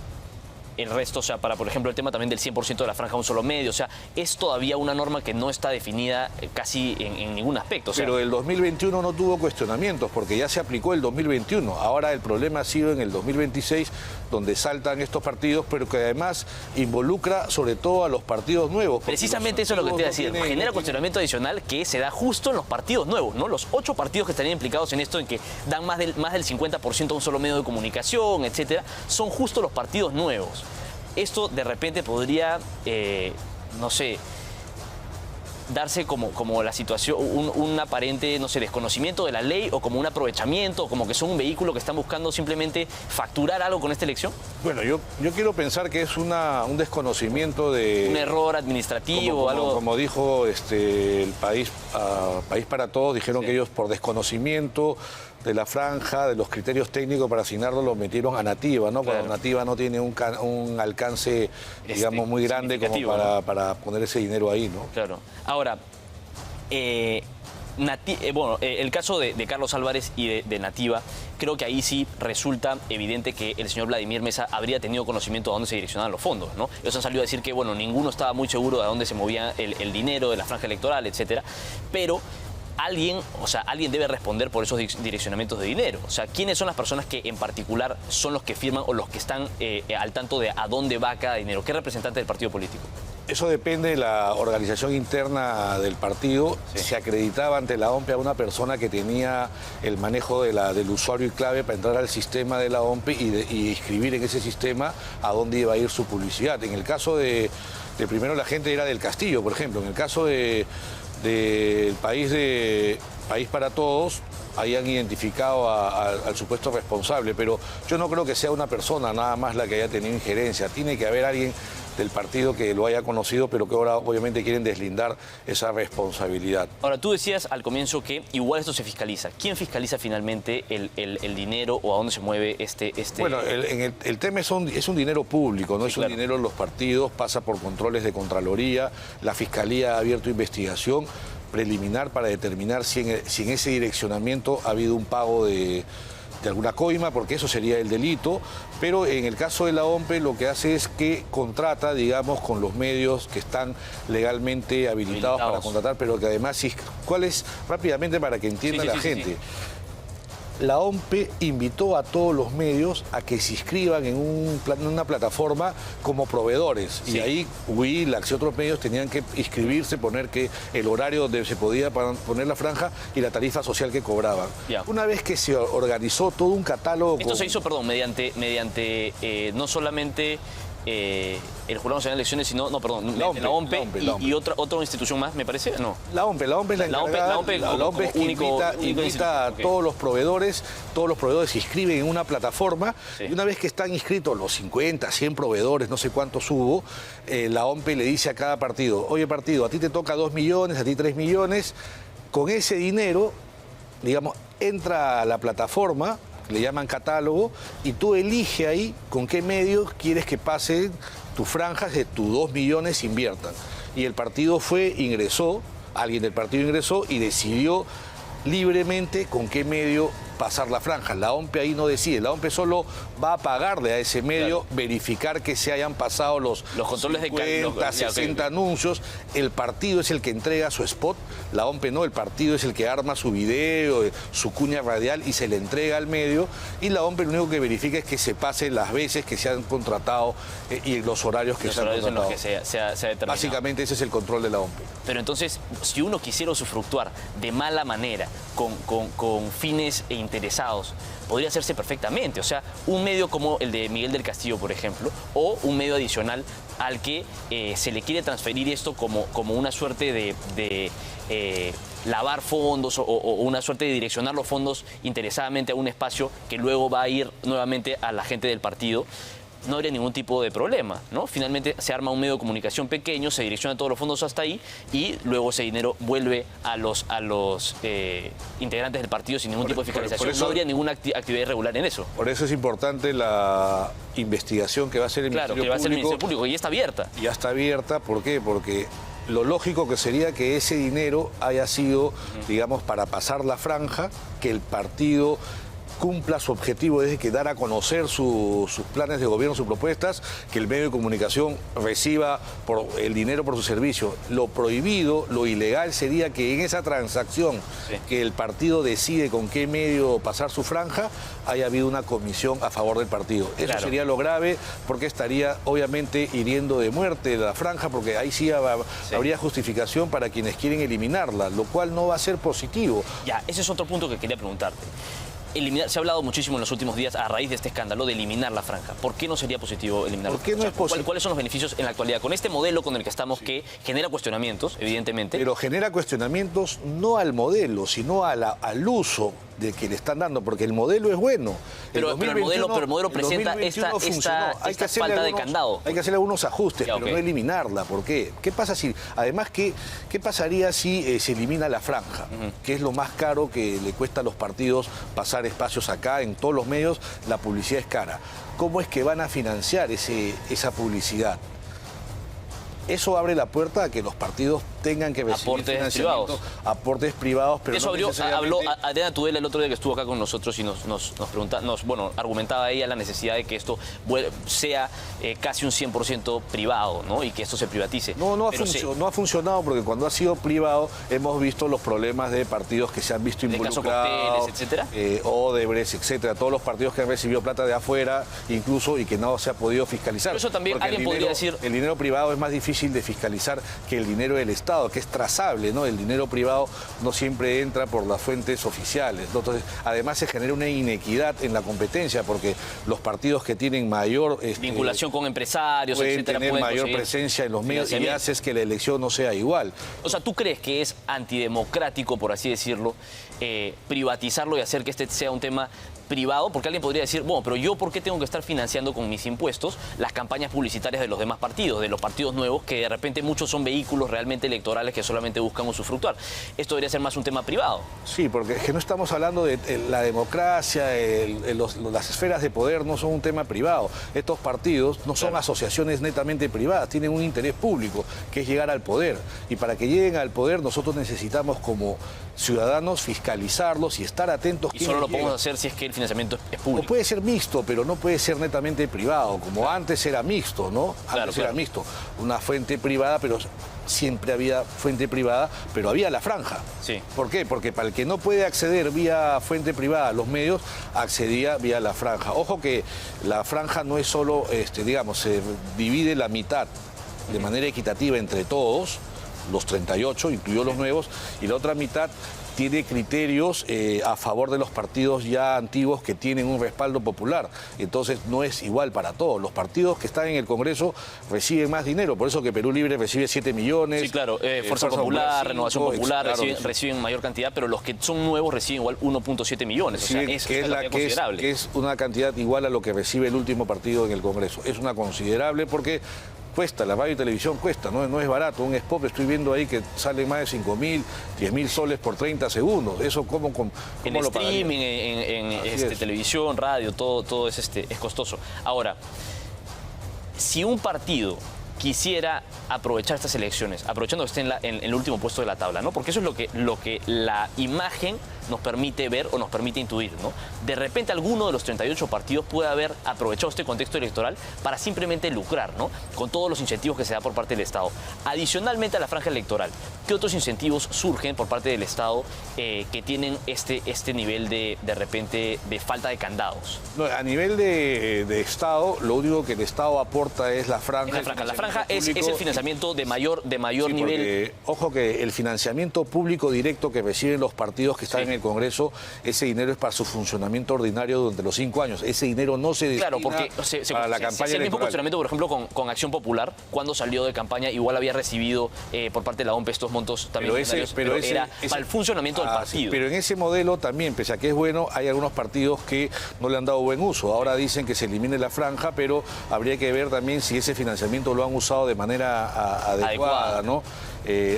el resto, o sea, para, por ejemplo, el tema también del 100% de la franja a un solo medio, o sea, es todavía una norma que no está definida casi en ningún aspecto. O sea, pero el 2021 no tuvo cuestionamientos, porque ya se aplicó el 2021. Ahora el problema ha sido en el 2026, donde saltan estos partidos, pero que además involucra sobre todo a los partidos nuevos. Precisamente eso es lo que te iba a decir. Genera cuestionamiento adicional que se da justo en los partidos nuevos, ¿no? Los 8 partidos que estarían implicados en esto, en que dan más del 50% a un solo medio de comunicación, etcétera, son justo los partidos nuevos. Esto de repente podría, no sé, darse como la situación, un aparente, no sé, desconocimiento de la ley o como un aprovechamiento, o como que son un vehículo que están buscando simplemente facturar algo con esta elección? Bueno, yo quiero pensar que es un desconocimiento de... Un error administrativo, algo... Como dijo el País para Todos, dijeron que ellos por desconocimiento de la franja, de los criterios técnicos para asignarlo, lo metieron a Nativa, ¿no? Cuando Nativa no tiene un alcance, digamos, muy grande como para poner ese dinero ahí, ¿no? Claro. Ahora, el caso de Carlos Álvarez y de Nativa, creo que ahí sí resulta evidente que el señor Vladimir Mesa habría tenido conocimiento de dónde se direccionaban los fondos, ¿no? Ellos han salido a decir que, bueno, ninguno estaba muy seguro de dónde se movía el dinero de la franja electoral, etcétera, pero alguien debe responder por esos direccionamientos de dinero. O sea, ¿quiénes son las personas que en particular son los que firman o los que están al tanto de a dónde va cada dinero? ¿Qué representante del partido político? Eso depende de la organización interna del partido. Sí. Se acreditaba ante la OMPE a una persona que tenía el manejo del usuario y clave para entrar al sistema de la OMPE y escribir en ese sistema a dónde iba a ir su publicidad. En el caso de primero la gente era del Castillo, por ejemplo. En el caso del País para Todos, ahí han identificado al supuesto responsable, pero yo no creo que sea una persona nada más la que haya tenido injerencia. Tiene que haber alguien del partido que lo haya conocido, pero que ahora obviamente quieren deslindar esa responsabilidad. Ahora, tú decías al comienzo que igual esto se fiscaliza. ¿Quién fiscaliza finalmente el dinero o a dónde se mueve este? Bueno, el tema es un dinero público, no es un dinero de los partidos, pasa por controles de Contraloría, la Fiscalía ha abierto investigación preliminar para determinar si en ese direccionamiento ha habido un pago de alguna coima, porque eso sería el delito, pero en el caso de la OMPE lo que hace es que contrata, digamos, con los medios que están legalmente habilitados para contratar, pero que además, ¿cuál es? Rápidamente para que entienda la gente. Sí. La OMPE invitó a todos los medios a que se inscriban en una plataforma como proveedores. Sí. Y ahí Willax y otros medios tenían que inscribirse, poner que el horario donde se podía poner la franja y la tarifa social que cobraban. Ya. Una vez que se organizó todo un catálogo... Esto se hizo, perdón, mediante no solamente... el Jurado Nacional de Elecciones, sino, no, perdón, la OMPE y otra institución más, me parece, ¿no? La OMPE es la encargada. La OMPE es que invita a todos los proveedores se inscriben en una plataforma, y una vez que están inscritos los 50, 100 proveedores, no sé cuántos hubo, la OMPE le dice a cada partido, oye partido, a ti te toca 2 millones, a ti 3 millones, con ese dinero, digamos, entra a la plataforma, le llaman catálogo, y tú eliges ahí con qué medios quieres que pasen tus franjas de tus 2 millones inviertan. Y el partido alguien del partido ingresó y decidió libremente con qué medio pasar la franja. La OMPE ahí no decide, la OMPE solo va a pagarle a ese medio, verificar que se hayan pasado los controles 50, 60 anuncios. El partido es el que entrega su spot, la OMPE no, el partido es el que arma su video, su cuña radial y se le entrega al medio, y la OMPE lo único que verifica es que se pase las veces que se han contratado y los horarios que se han contratado. En los que se ha determinado. Básicamente ese es el control de la OMPE. Pero entonces, si uno quisiera usufructuar de mala manera, con fines interesados, podría hacerse perfectamente. O sea, un medio como el de Miguel del Castillo, por ejemplo, o un medio adicional al que se le quiere transferir esto como una suerte de lavar fondos o una suerte de direccionar los fondos interesadamente a un espacio que luego va a ir nuevamente a la gente del partido. No habría ningún tipo de problema, ¿no? Finalmente se arma un medio de comunicación pequeño, se direcciona todos los fondos hasta ahí y luego ese dinero vuelve a los integrantes del partido sin ningún tipo de fiscalización. No habría ninguna actividad irregular en eso. Por eso es importante la investigación que va a hacer el Ministerio Público. Claro, que va a hacer el Ministerio Público, y ya está abierta. Ya está abierta, ¿por qué? Porque lo lógico que sería que ese dinero haya sido, digamos, para pasar la franja, que el partido cumpla su objetivo, es que dar a conocer sus planes de gobierno, sus propuestas, que el medio de comunicación reciba el dinero por su servicio. Lo prohibido, lo ilegal sería que en esa transacción que el partido decide con qué medio pasar su franja, haya habido una comisión a favor del partido. Eso sería lo grave, porque estaría obviamente hiriendo de muerte la franja, porque ahí sí habría justificación para quienes quieren eliminarla, lo cual no va a ser positivo. Ya, ese es otro punto que quería preguntarte. se ha hablado muchísimo en los últimos días a raíz de este escándalo de eliminar la franja. ¿Por qué no sería positivo eliminarla? ¿Por qué no es posible? ¿Cuáles son los beneficios en la actualidad con este modelo con el que estamos que genera cuestionamientos, evidentemente? Pero genera cuestionamientos no al modelo, sino al uso de que le están dando, porque el modelo es bueno. Pero el modelo presenta esta falta de candado. Hay que hacer algunos ajustes, pero no eliminarla. ¿Por qué? ¿Qué pasa si, además, qué pasaría si se elimina la franja? Que es lo más caro que le cuesta a los partidos pasar espacios acá, en todos los medios, la publicidad es cara. ¿Cómo es que van a financiar esa publicidad? Eso abre la puerta a que los partidos tengan que recibir aportes privados, pero eso habló Adriana Tudela el otro día que estuvo acá con nosotros y nos argumentaba ella la necesidad de que esto sea casi un 100% privado, ¿no? Y que esto se privatice. No ha funcionado porque cuando ha sido privado hemos visto los problemas de partidos que se han visto involucrados, etcétera, Odebrecht, etcétera, todos los partidos que han recibido plata de afuera, incluso, y que no se ha podido fiscalizar. Pero eso también porque alguien podría decir, el dinero privado es más difícil de fiscalizar que el dinero del Estado, que es trazable, ¿no? El dinero privado no siempre entra por las fuentes oficiales, ¿no? Entonces, además se genera una inequidad en la competencia, porque los partidos que tienen mayor vinculación con empresarios, etcétera, tener mayor presencia en los medios y haces que la elección no sea igual. O sea, ¿tú crees que es antidemocrático, por así decirlo, privatizarlo y hacer que este sea un tema privado? Porque alguien podría decir, bueno, pero yo ¿por qué tengo que estar financiando con mis impuestos las campañas publicitarias de los demás partidos, de los partidos nuevos, que de repente muchos son vehículos realmente electorales que solamente buscan usufructuar? Esto debería ser más un tema privado. Sí, porque es que no estamos hablando de la democracia, las esferas de poder no son un tema privado. Estos partidos no son asociaciones netamente privadas, tienen un interés público, que es llegar al poder. Y para que lleguen al poder nosotros necesitamos como ciudadanos fiscalizarlos y estar atentos. Y solo lo podemos hacer si es que el financiamiento es público. O puede ser mixto, pero no puede ser netamente privado, como antes era mixto, ¿no? Antes era mixto. Una fuente privada, pero siempre había fuente privada, pero había la franja. Sí. ¿Por qué? Porque para el que no puede acceder vía fuente privada a los medios, accedía vía la franja. Ojo que la franja no es solo, digamos, se divide la mitad de manera equitativa entre todos, los 38, incluyó los nuevos, y la otra mitad tiene criterios a favor de los partidos ya antiguos que tienen un respaldo popular. Entonces no es igual para todos. Los partidos que están en el Congreso reciben más dinero, por eso que Perú Libre recibe 7 millones. Sí, claro, Fuerza Popular, 5, Renovación Popular, claro, reciben mayor cantidad, pero los que son nuevos reciben igual 1.7 millones. O sea, que es una cantidad igual a lo que recibe el último partido en el Congreso. Es una considerable porque cuesta, la radio y televisión cuesta, no es barato. Un spot estoy viendo ahí que sale más de 5.000, 10.000 soles por 30 segundos. Eso ¿cómo en lo streaming, en televisión, radio, todo es costoso. Ahora, si un partido quisiera aprovechar estas elecciones, aprovechando que esté en el último puesto de la tabla, ¿no? Porque eso es lo que la imagen nos permite ver o nos permite intuir, ¿no? De repente alguno de los 38 partidos puede haber aprovechado este contexto electoral para simplemente lucrar, ¿no? Con todos los incentivos que se da por parte del Estado. Adicionalmente a la franja electoral, ¿qué otros incentivos surgen por parte del Estado que tienen este nivel de repente de falta de candados? No, a nivel de Estado, lo único que el Estado aporta es la franja. La franja es el financiamiento de mayor nivel. Porque, ojo que el financiamiento público directo que reciben los partidos que están en el Congreso, ese dinero es para su funcionamiento ordinario durante los 5 años. Ese dinero no se destina porque para la campaña el mismo funcionamiento, por ejemplo, con Acción Popular, cuando salió de campaña, igual había recibido por parte de la OMP estos montos también. Pero era para el funcionamiento del partido. Sí, pero en ese modelo también, pese a que es bueno, hay algunos partidos que no le han dado buen uso. Ahora dicen que se elimine la franja, pero habría que ver también si ese financiamiento lo han usado de manera adecuada, ¿no?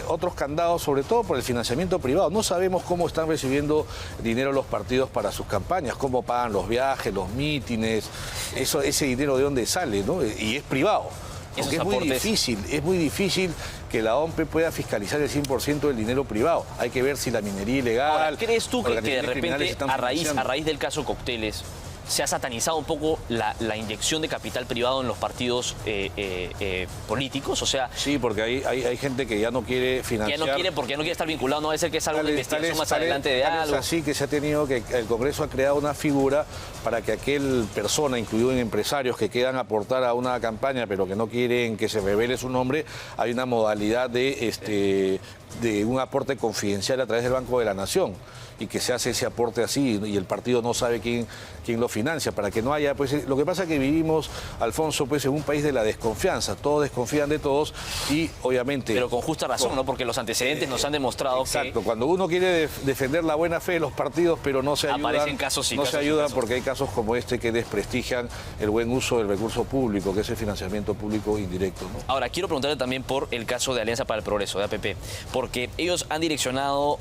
Otros candados, sobre todo por el financiamiento privado. No sabemos cómo están recibiendo dinero los partidos para sus campañas, cómo pagan los viajes, los mítines, ese dinero de dónde sale, ¿no? Y es privado. Porque es muy difícil que la OMP pueda fiscalizar el 100% del dinero privado. Hay que ver si la minería ilegal... Ahora, ¿crees tú que de repente, a raíz del caso Cocteles, se ha satanizado un poco la inyección de capital privado en los partidos políticos? O sea, sí, porque hay gente que ya no quiere financiar. Ya no quiere porque ya no quiere estar vinculado, no debe ser que es algo de investigación más adelante de algo. Es así que se ha tenido que el Congreso ha creado una figura para que aquel persona, incluido en empresarios que quieran aportar a una campaña pero que no quieren que se revele su nombre, hay una modalidad de de un aporte confidencial a través del Banco de la Nación y que se hace ese aporte así y el partido no sabe quién lo financia, para que no haya, pues lo que pasa es que vivimos, Alfonso, pues en un país de la desconfianza, todos desconfían de todos y obviamente... Pero con justa razón, ¿no? Porque los antecedentes nos han demostrado exacto, cuando uno quiere defender la buena fe de los partidos, pero no se ayudan, aparecen casos y no casos se ayudan y casos. porque hay casos como este que desprestigian el buen uso del recurso público, que es el financiamiento público indirecto, ¿no? Ahora, quiero preguntarle también por el caso de Alianza para el Progreso, de APP, porque ellos han direccionado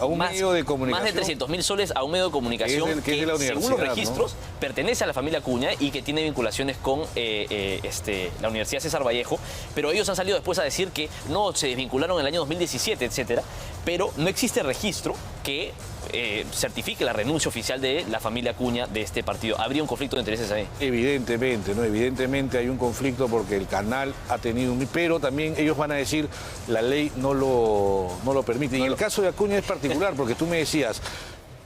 a un medio de comunicación, más de 300.000 soles a un medio de comunicación que es de la según los universidad, registros, ¿no? pertenece a la familia Acuña y que tiene vinculaciones con la Universidad César Vallejo, pero ellos han salido después a decir que no, se desvincularon en el año 2017, etcétera, pero no existe registro que certifique la renuncia oficial de la familia Acuña de este partido. ¿Habría un conflicto de intereses ahí? Evidentemente, ¿no? Evidentemente hay un conflicto porque el canal ha tenido un... Pero también ellos van a decir, la ley no lo permite. Y en el caso de Acuña es particular porque tú me decías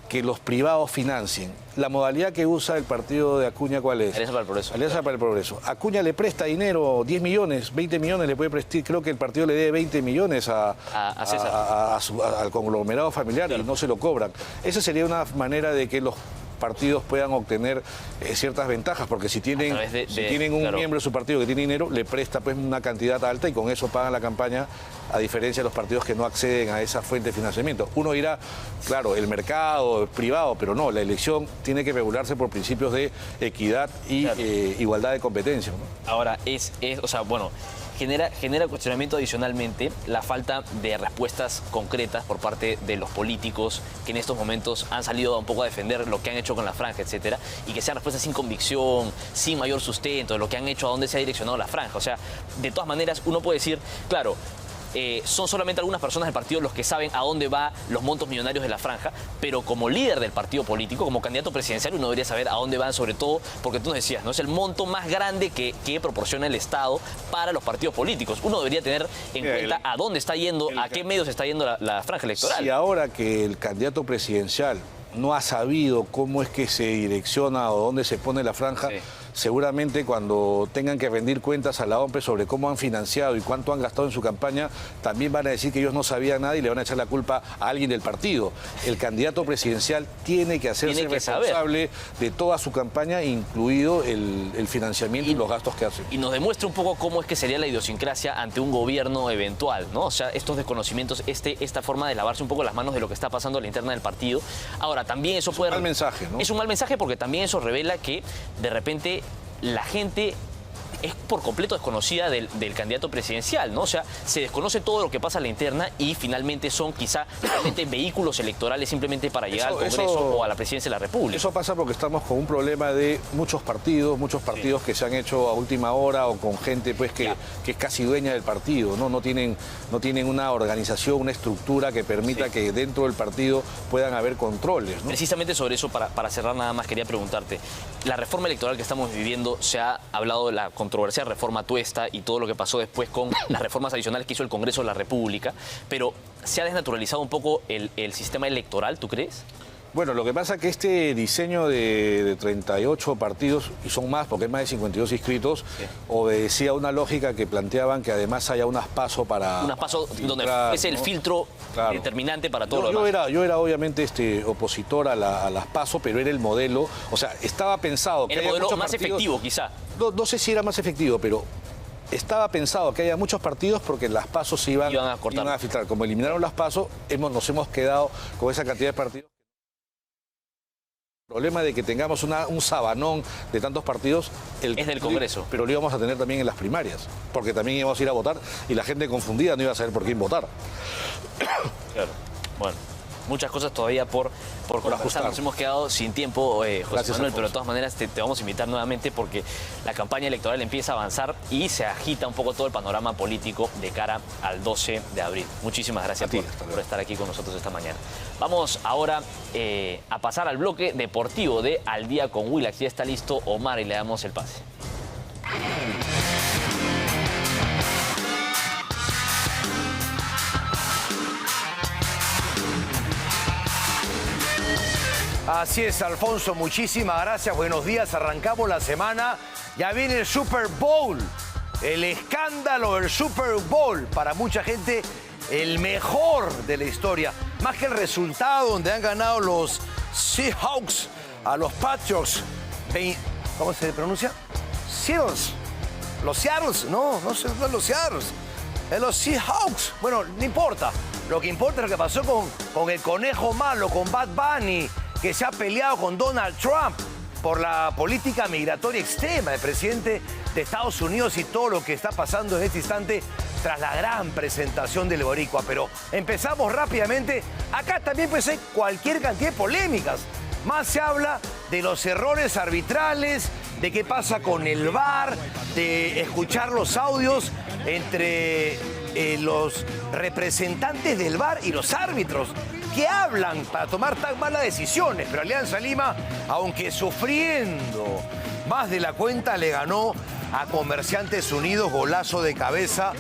que los privados financien. La modalidad que usa el partido de Acuña, ¿cuál es? Alianza para el Progreso. Alianza para el Progreso. Acuña le presta dinero, 10 millones, 20 millones le puede prestar. Creo que el partido le debe 20 millones a César. al conglomerado familiar, claro, y no se lo cobran. Esa sería una manera de que los partidos puedan obtener ciertas ventajas, porque si tienen un claro, miembro de su partido que tiene dinero, le presta pues una cantidad alta y con eso pagan la campaña, a diferencia de los partidos que no acceden a esa fuente de financiamiento. Uno dirá, claro, el mercado privado, pero no, la elección tiene que regularse por principios de equidad y claro, igualdad de competencia, ¿no? Ahora, o sea, bueno, genera cuestionamiento adicionalmente la falta de respuestas concretas por parte de los políticos que en estos momentos han salido un poco a defender lo que han hecho con la franja, etcétera, y que sean respuestas sin convicción, sin mayor sustento de lo que han hecho, a dónde se ha direccionado la franja. O sea, de todas maneras, uno puede decir, claro, son solamente algunas personas del partido los que saben a dónde van los montos millonarios de la franja, pero como líder del partido político, como candidato presidencial, uno debería saber a dónde van, sobre todo porque tú nos decías, ¿no? Es el monto más grande que proporciona el Estado para los partidos políticos. Uno debería tener en cuenta a dónde está yendo, a qué medios está yendo la franja electoral. Si ahora que el candidato presidencial no ha sabido cómo es que se direcciona o dónde se pone la franja, sí, seguramente cuando tengan que rendir cuentas a la OMPE sobre cómo han financiado y cuánto han gastado en su campaña, también van a decir que ellos no sabían nada y le van a echar la culpa a alguien del partido. El candidato presidencial tiene que hacerse responsable de toda su campaña, incluido el financiamiento y los gastos que hace. Y nos demuestra un poco cómo es que sería la idiosincrasia ante un gobierno eventual, ¿no? O sea, estos desconocimientos, esta forma de lavarse un poco las manos de lo que está pasando a la interna del partido. Ahora, también eso puede... Es un mal mensaje, ¿no? Es un mal mensaje porque también eso revela que de repente la gente es por completo desconocida del candidato presidencial, ¿no? O sea, se desconoce todo lo que pasa en la interna y finalmente son quizá realmente vehículos electorales simplemente para llegar al Congreso o a la presidencia de la República. Eso pasa porque estamos con un problema de muchos partidos sí, que se han hecho a última hora o con gente pues que es casi dueña del partido, ¿no? No tienen una organización, una estructura que permita que dentro del partido puedan haber controles, ¿no? Precisamente sobre eso, para cerrar nada más, quería preguntarte, la reforma electoral que estamos viviendo, se ha hablado de la controversia reforma Tuesta y todo lo que pasó después con las reformas adicionales que hizo el Congreso de la República, pero ¿se ha desnaturalizado un poco el sistema electoral, tú crees? Bueno, lo que pasa es que este diseño de 38 partidos, y son más porque hay más de 52 inscritos, sí, obedecía a una lógica que planteaban que además haya unas PASO para... Unas PASO donde es el filtro determinante para todo lo demás. Yo era obviamente opositor a las PASO, pero era el modelo, o sea, estaba pensado que el modelo más efectivo quizá. No sé si era más efectivo, pero... Estaba pensado que haya muchos partidos porque las PASO se iban a filtrar. Como eliminaron las PASO, nos hemos quedado con esa cantidad de partidos. El problema de que tengamos un sabanón de tantos partidos es del Congreso. Pero lo íbamos a tener también en las primarias, porque también íbamos a ir a votar y la gente confundida no iba a saber por quién votar. Claro, bueno. Muchas cosas todavía por conversar. Nos hemos quedado sin tiempo, José Manuel, pero de todas maneras te vamos a invitar nuevamente porque la campaña electoral empieza a avanzar y se agita un poco todo el panorama político de cara al 12 de abril. Muchísimas gracias por estar aquí con nosotros esta mañana. Vamos ahora a pasar al bloque deportivo de Al Día con Willax. Ya está listo Omar y le damos el pase. Así es, Alfonso, muchísimas gracias, buenos días, arrancamos la semana, ya viene el Super Bowl, el escándalo del Super Bowl, para mucha gente el mejor de la historia. Más que el resultado donde han ganado los Seahawks a los Patriots. ¿Cómo se pronuncia? Seahawks. Los Seattles. No es los Seattles. Es los Seahawks. Bueno, no importa. Lo que importa es lo que pasó con el conejo malo, con Bad Bunny, que se ha peleado con Donald Trump por la política migratoria extrema del presidente de Estados Unidos y todo lo que está pasando en este instante tras la gran presentación del boricua. Pero empezamos rápidamente. Acá también pues hay cualquier cantidad de polémicas. Más se habla de los errores arbitrales, de qué pasa con el VAR, de escuchar los audios entre los representantes del VAR y los árbitros que hablan para tomar tan malas decisiones. Pero Alianza Lima, aunque sufriendo más de la cuenta, le ganó a Comerciantes Unidos, golazo de cabeza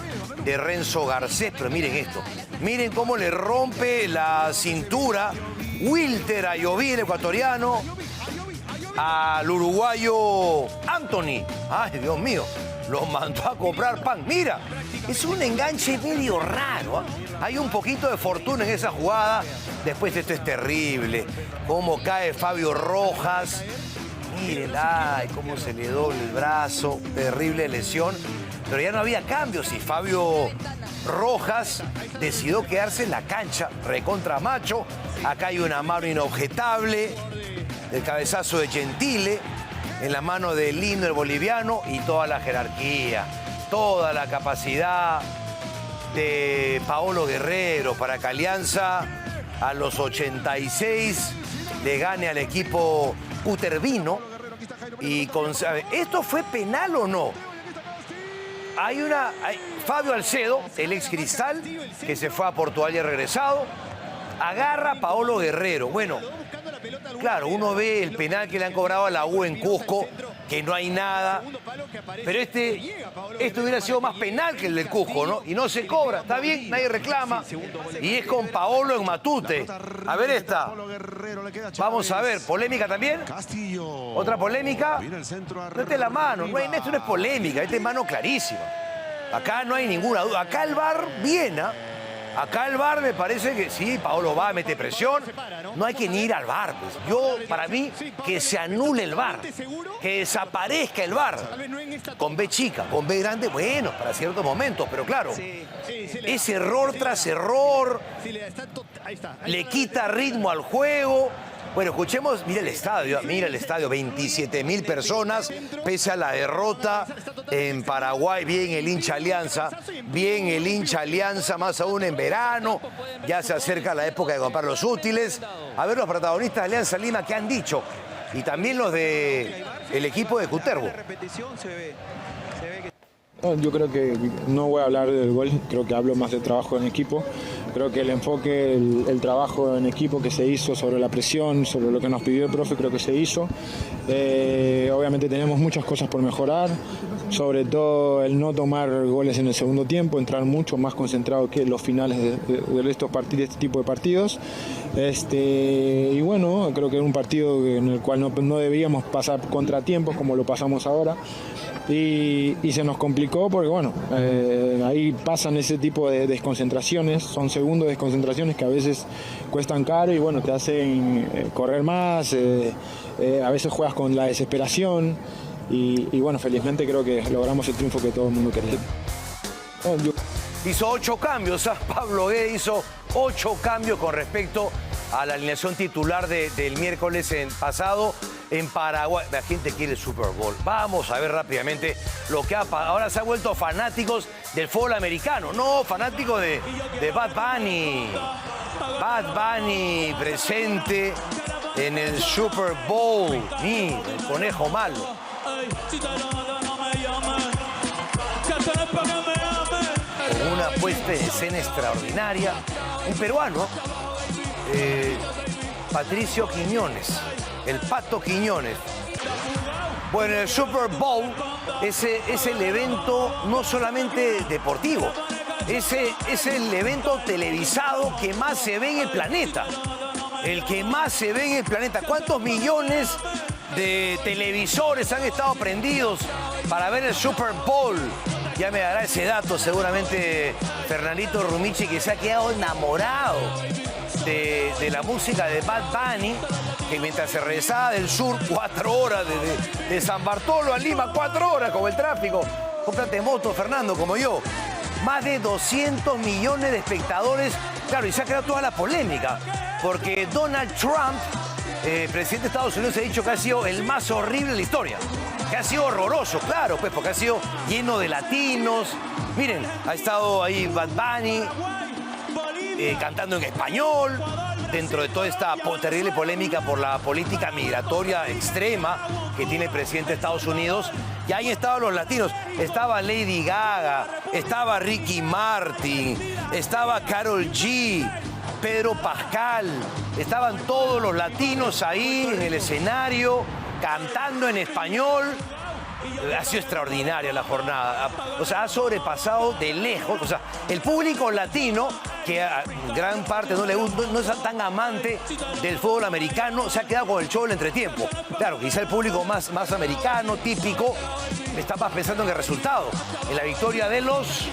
de Renzo Garcés. Pero miren esto, miren cómo le rompe la cintura Wilter Ayoví, el ecuatoriano, al uruguayo Anthony. Ay, Dios mío, lo mandó a comprar pan. Mira, es un enganche medio raro, ¿eh? Hay un poquito de fortuna en esa jugada. Después esto es terrible. Cómo cae Fabio Rojas. Miren, ay, cómo se le dobla el brazo. Terrible lesión. Pero ya no había cambios y Fabio Rojas decidió quedarse en la cancha. Recontra macho. Acá hay una mano inobjetable. El cabezazo de Gentile en la mano de Lino, el boliviano, y toda la jerarquía, toda la capacidad de Paolo Guerrero para que Alianza a los 86 le gane al equipo Utervino. Y ¿esto fue penal o no? Hay Fabio Alcedo, el ex Cristal, que se fue a Portugal y ha regresado, agarra a Paolo Guerrero. Bueno, claro, uno ve el penal que le han cobrado a la U en Cusco, que no hay nada. Pero este hubiera sido más penal que el del Cusco, ¿no? Y no se cobra, está bien, nadie reclama. Y es con Paolo en Matute. A ver esta. Vamos a ver, ¿polémica también? ¿Otra polémica? No, esta es la mano, esto no es polémica, esta es mano clarísima. Acá no hay ninguna duda. Acá el VAR viene, acá el VAR me parece que sí, Paolo va, mete presión. No hay que ni ir al VAR. Pues. Para mí, que se anule el VAR. Que desaparezca el VAR. Con B chica, con B grande, bueno, para ciertos momentos. Pero claro, es error tras error. Le quita ritmo al juego. Bueno, escuchemos, mira el estadio, 27.000 personas, pese a la derrota en Paraguay. Bien el hincha Alianza, más aún en verano. Ya se acerca la época de comprar los útiles. A ver los protagonistas de Alianza Lima que han dicho. Y también los del equipo de Cutervo. Yo creo que no voy a hablar del gol, creo que hablo más del trabajo en equipo. Creo que el enfoque, el trabajo en equipo que se hizo sobre la presión, sobre lo que nos pidió el profe, creo que se hizo. Obviamente tenemos muchas cosas por mejorar, sobre todo el no tomar goles en el segundo tiempo, entrar mucho más concentrado que los finales de estos partidos, de este tipo de partidos. Y bueno, creo que era un partido en el cual no debíamos pasar contratiempos como lo pasamos ahora. Y se nos complicó porque, bueno, ahí pasan ese tipo de desconcentraciones, son segundos de desconcentraciones que a veces cuestan caro y, bueno, te hacen correr más, a veces juegas con la desesperación y, bueno, felizmente creo que logramos el triunfo que todo el mundo quería. Hizo 8 cambios, Pablo Guede hizo 8 cambios con respecto a la alineación titular del miércoles pasado en Paraguay. La gente quiere el Super Bowl. Vamos a ver rápidamente lo que ha pasado. Ahora se han vuelto fanáticos del fútbol americano. No, fanáticos de Bad Bunny. Bad Bunny presente en el Super Bowl. Mira, el conejo malo. Con una puesta en escena extraordinaria. Un peruano, Patricio Quiñones, el Pato Quiñones. Bueno, el Super Bowl es el evento no solamente deportivo, es el evento televisado que más se ve en el planeta. El que más se ve en el planeta. ¿Cuántos millones de televisores han estado prendidos para ver el Super Bowl? Ya me dará ese dato seguramente Fernandito Rumichi, que se ha quedado enamorado de la música de Bad Bunny, que mientras se regresaba del sur 4 horas, de San Bartolo a Lima, 4 horas con el tráfico. Cómprate moto, Fernando, como yo. Más de 200 millones de espectadores. Claro, y se ha creado toda la polémica, porque Donald Trump, presidente de Estados Unidos, ha dicho que ha sido el más horrible de la historia. Que ha sido horroroso, claro, pues, porque ha sido lleno de latinos. Miren, ha estado ahí Bad Bunny cantando en español, dentro de toda esta terrible polémica por la política migratoria extrema que tiene el presidente de Estados Unidos. Y ahí estaban los latinos. Estaba Lady Gaga, estaba Ricky Martin, estaba Karol G, Pedro Pascal. Estaban todos los latinos ahí en el escenario, cantando en español. Ha sido extraordinaria la jornada. O sea, ha sobrepasado de lejos. O sea, el público latino, que a gran parte no es tan amante del fútbol americano, se ha quedado con el show del entretiempo. Claro, quizá el público más americano, típico, está más pensando en el resultado. En la victoria de los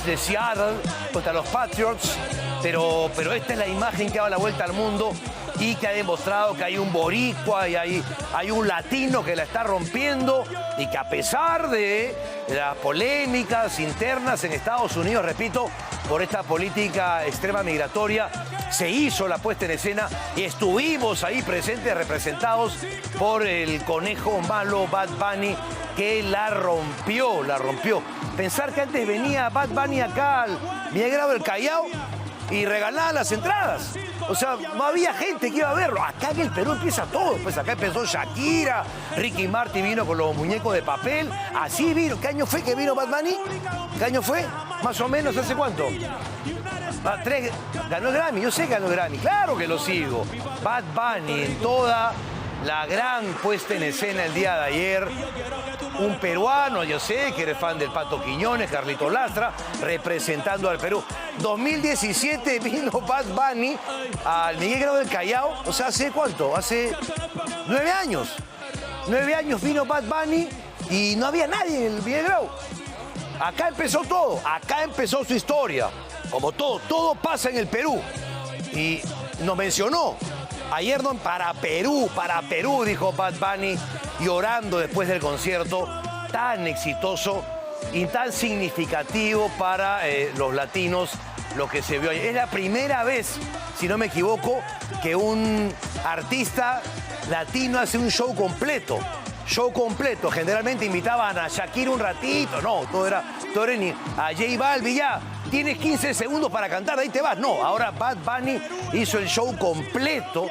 de Seattle contra los Patriots. Pero esta es la imagen que ha dado la vuelta al mundo y que ha demostrado que hay un boricua y hay un latino que la está rompiendo, y que a pesar de las polémicas internas en Estados Unidos, repito, por esta política extrema migratoria, se hizo la puesta en escena y estuvimos ahí presentes, representados por el conejo malo Bad Bunny, que la rompió. Pensar que antes venía Bad Bunny acá al Miguel del Callao y regalaba las entradas. O sea, no había gente que iba a verlo. Acá en el Perú empieza todo. Pues acá empezó Shakira, Ricky Martin vino con los muñecos de papel. Así vino. ¿Qué año fue que vino Bad Bunny? ¿Qué año fue? Más o menos, ¿hace cuánto? Ganó el Grammy, yo sé que ganó el Grammy. Claro que lo sigo. Bad Bunny en toda la gran puesta en escena el día de ayer. Un peruano, yo sé que eres fan del Pato Quiñones, Carlito Lastra, representando al Perú. 2017 vino Bad Bunny al Miguel Grau del Callao. O sea, ¿hace cuánto? Hace 9 años. 9 años vino Bad Bunny y no había nadie en el Miguel Grau. Acá empezó todo, acá empezó su historia. Como todo pasa en el Perú. Y nos mencionó. Ayer no, para Perú, dijo Bad Bunny, llorando después del concierto tan exitoso y tan significativo para los latinos, lo que se vio ayer. Es la primera vez, si no me equivoco, que un artista latino hace un show completo. Generalmente invitaban a Shakira un ratito, no, todo era ni a J Balvin, ya, tienes 15 segundos para cantar, ahí te vas. No, ahora Bad Bunny hizo el show completo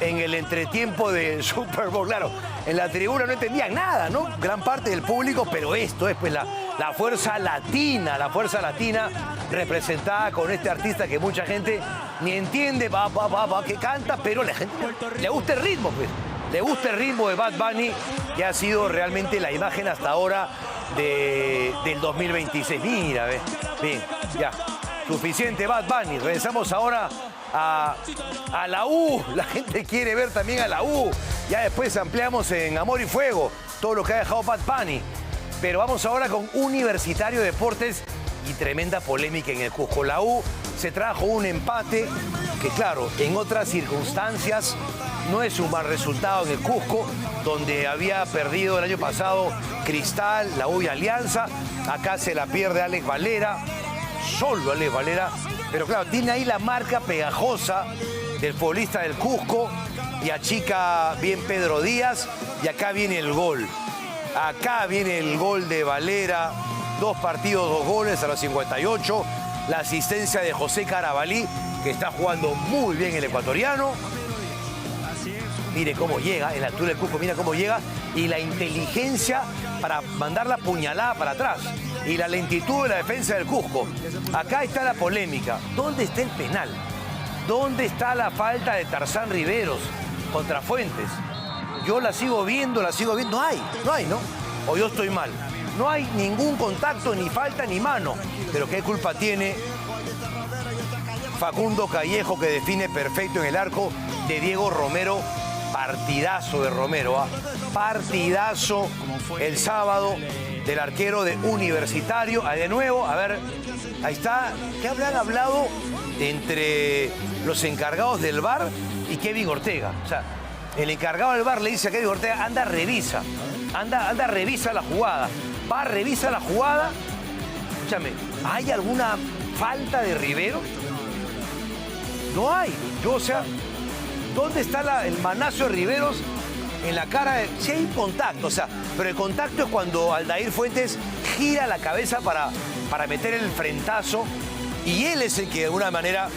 en el entretiempo del Super Bowl. Claro, en la tribuna no entendían nada, ¿no? Gran parte del público, pero esto es pues la fuerza latina representada con este artista que mucha gente ni entiende, que canta, pero a la gente le gusta el ritmo, pues. Le gusta el ritmo de Bad Bunny, que ha sido realmente la imagen hasta ahora del 2026. Mira, bien, ya. Suficiente Bad Bunny. Regresamos ahora a la U. La gente quiere ver también a la U. Ya después ampliamos en Amor y Fuego todo lo que ha dejado Bad Bunny. Pero vamos ahora con Universitario de Deportes y tremenda polémica en el Cusco. La U se trajo un empate que, claro, en otras circunstancias no es un mal resultado en el Cusco, donde había perdido el año pasado Cristal, la U y Alianza. Acá se la pierde Alex Valera, solo Alex Valera. Pero claro, tiene ahí la marca pegajosa del futbolista del Cusco y achica bien Pedro Díaz. Y acá viene el gol. Acá viene el gol de Valera. 2 partidos, 2 goles a los 58. La asistencia de José Carabalí, que está jugando muy bien el ecuatoriano. Mire cómo llega, en la altura del Cusco, mira cómo llega. Y la inteligencia para mandar la puñalada para atrás. Y la lentitud de la defensa del Cusco. Acá está la polémica. ¿Dónde está el penal? ¿Dónde está la falta de Tarzán Riveros contra Fuentes? Yo la sigo viendo. No hay, ¿no? O yo estoy mal. No hay ningún contacto, ni falta, ni mano. Pero ¿qué culpa tiene Facundo Callejo, que define perfecto en el arco de Diego Romero, Partidazo de Romero, ¿ah? Partidazo el sábado del arquero de Universitario. De nuevo, a ver, ahí está. ¿Qué habrán hablado entre los encargados del VAR y Kevin Ortega? O sea, el encargado del VAR le dice a Kevin Ortega, anda, revisa. Anda, revisa la jugada. Va, revisa la jugada. Escúchame, ¿hay alguna falta de Rivero? No hay. O sea, ¿dónde está el manazo de Riveros en la cara? Sí hay contacto, o sea, pero el contacto es cuando Aldair Fuentes gira la cabeza para meter el frentazo y él es el que de alguna manera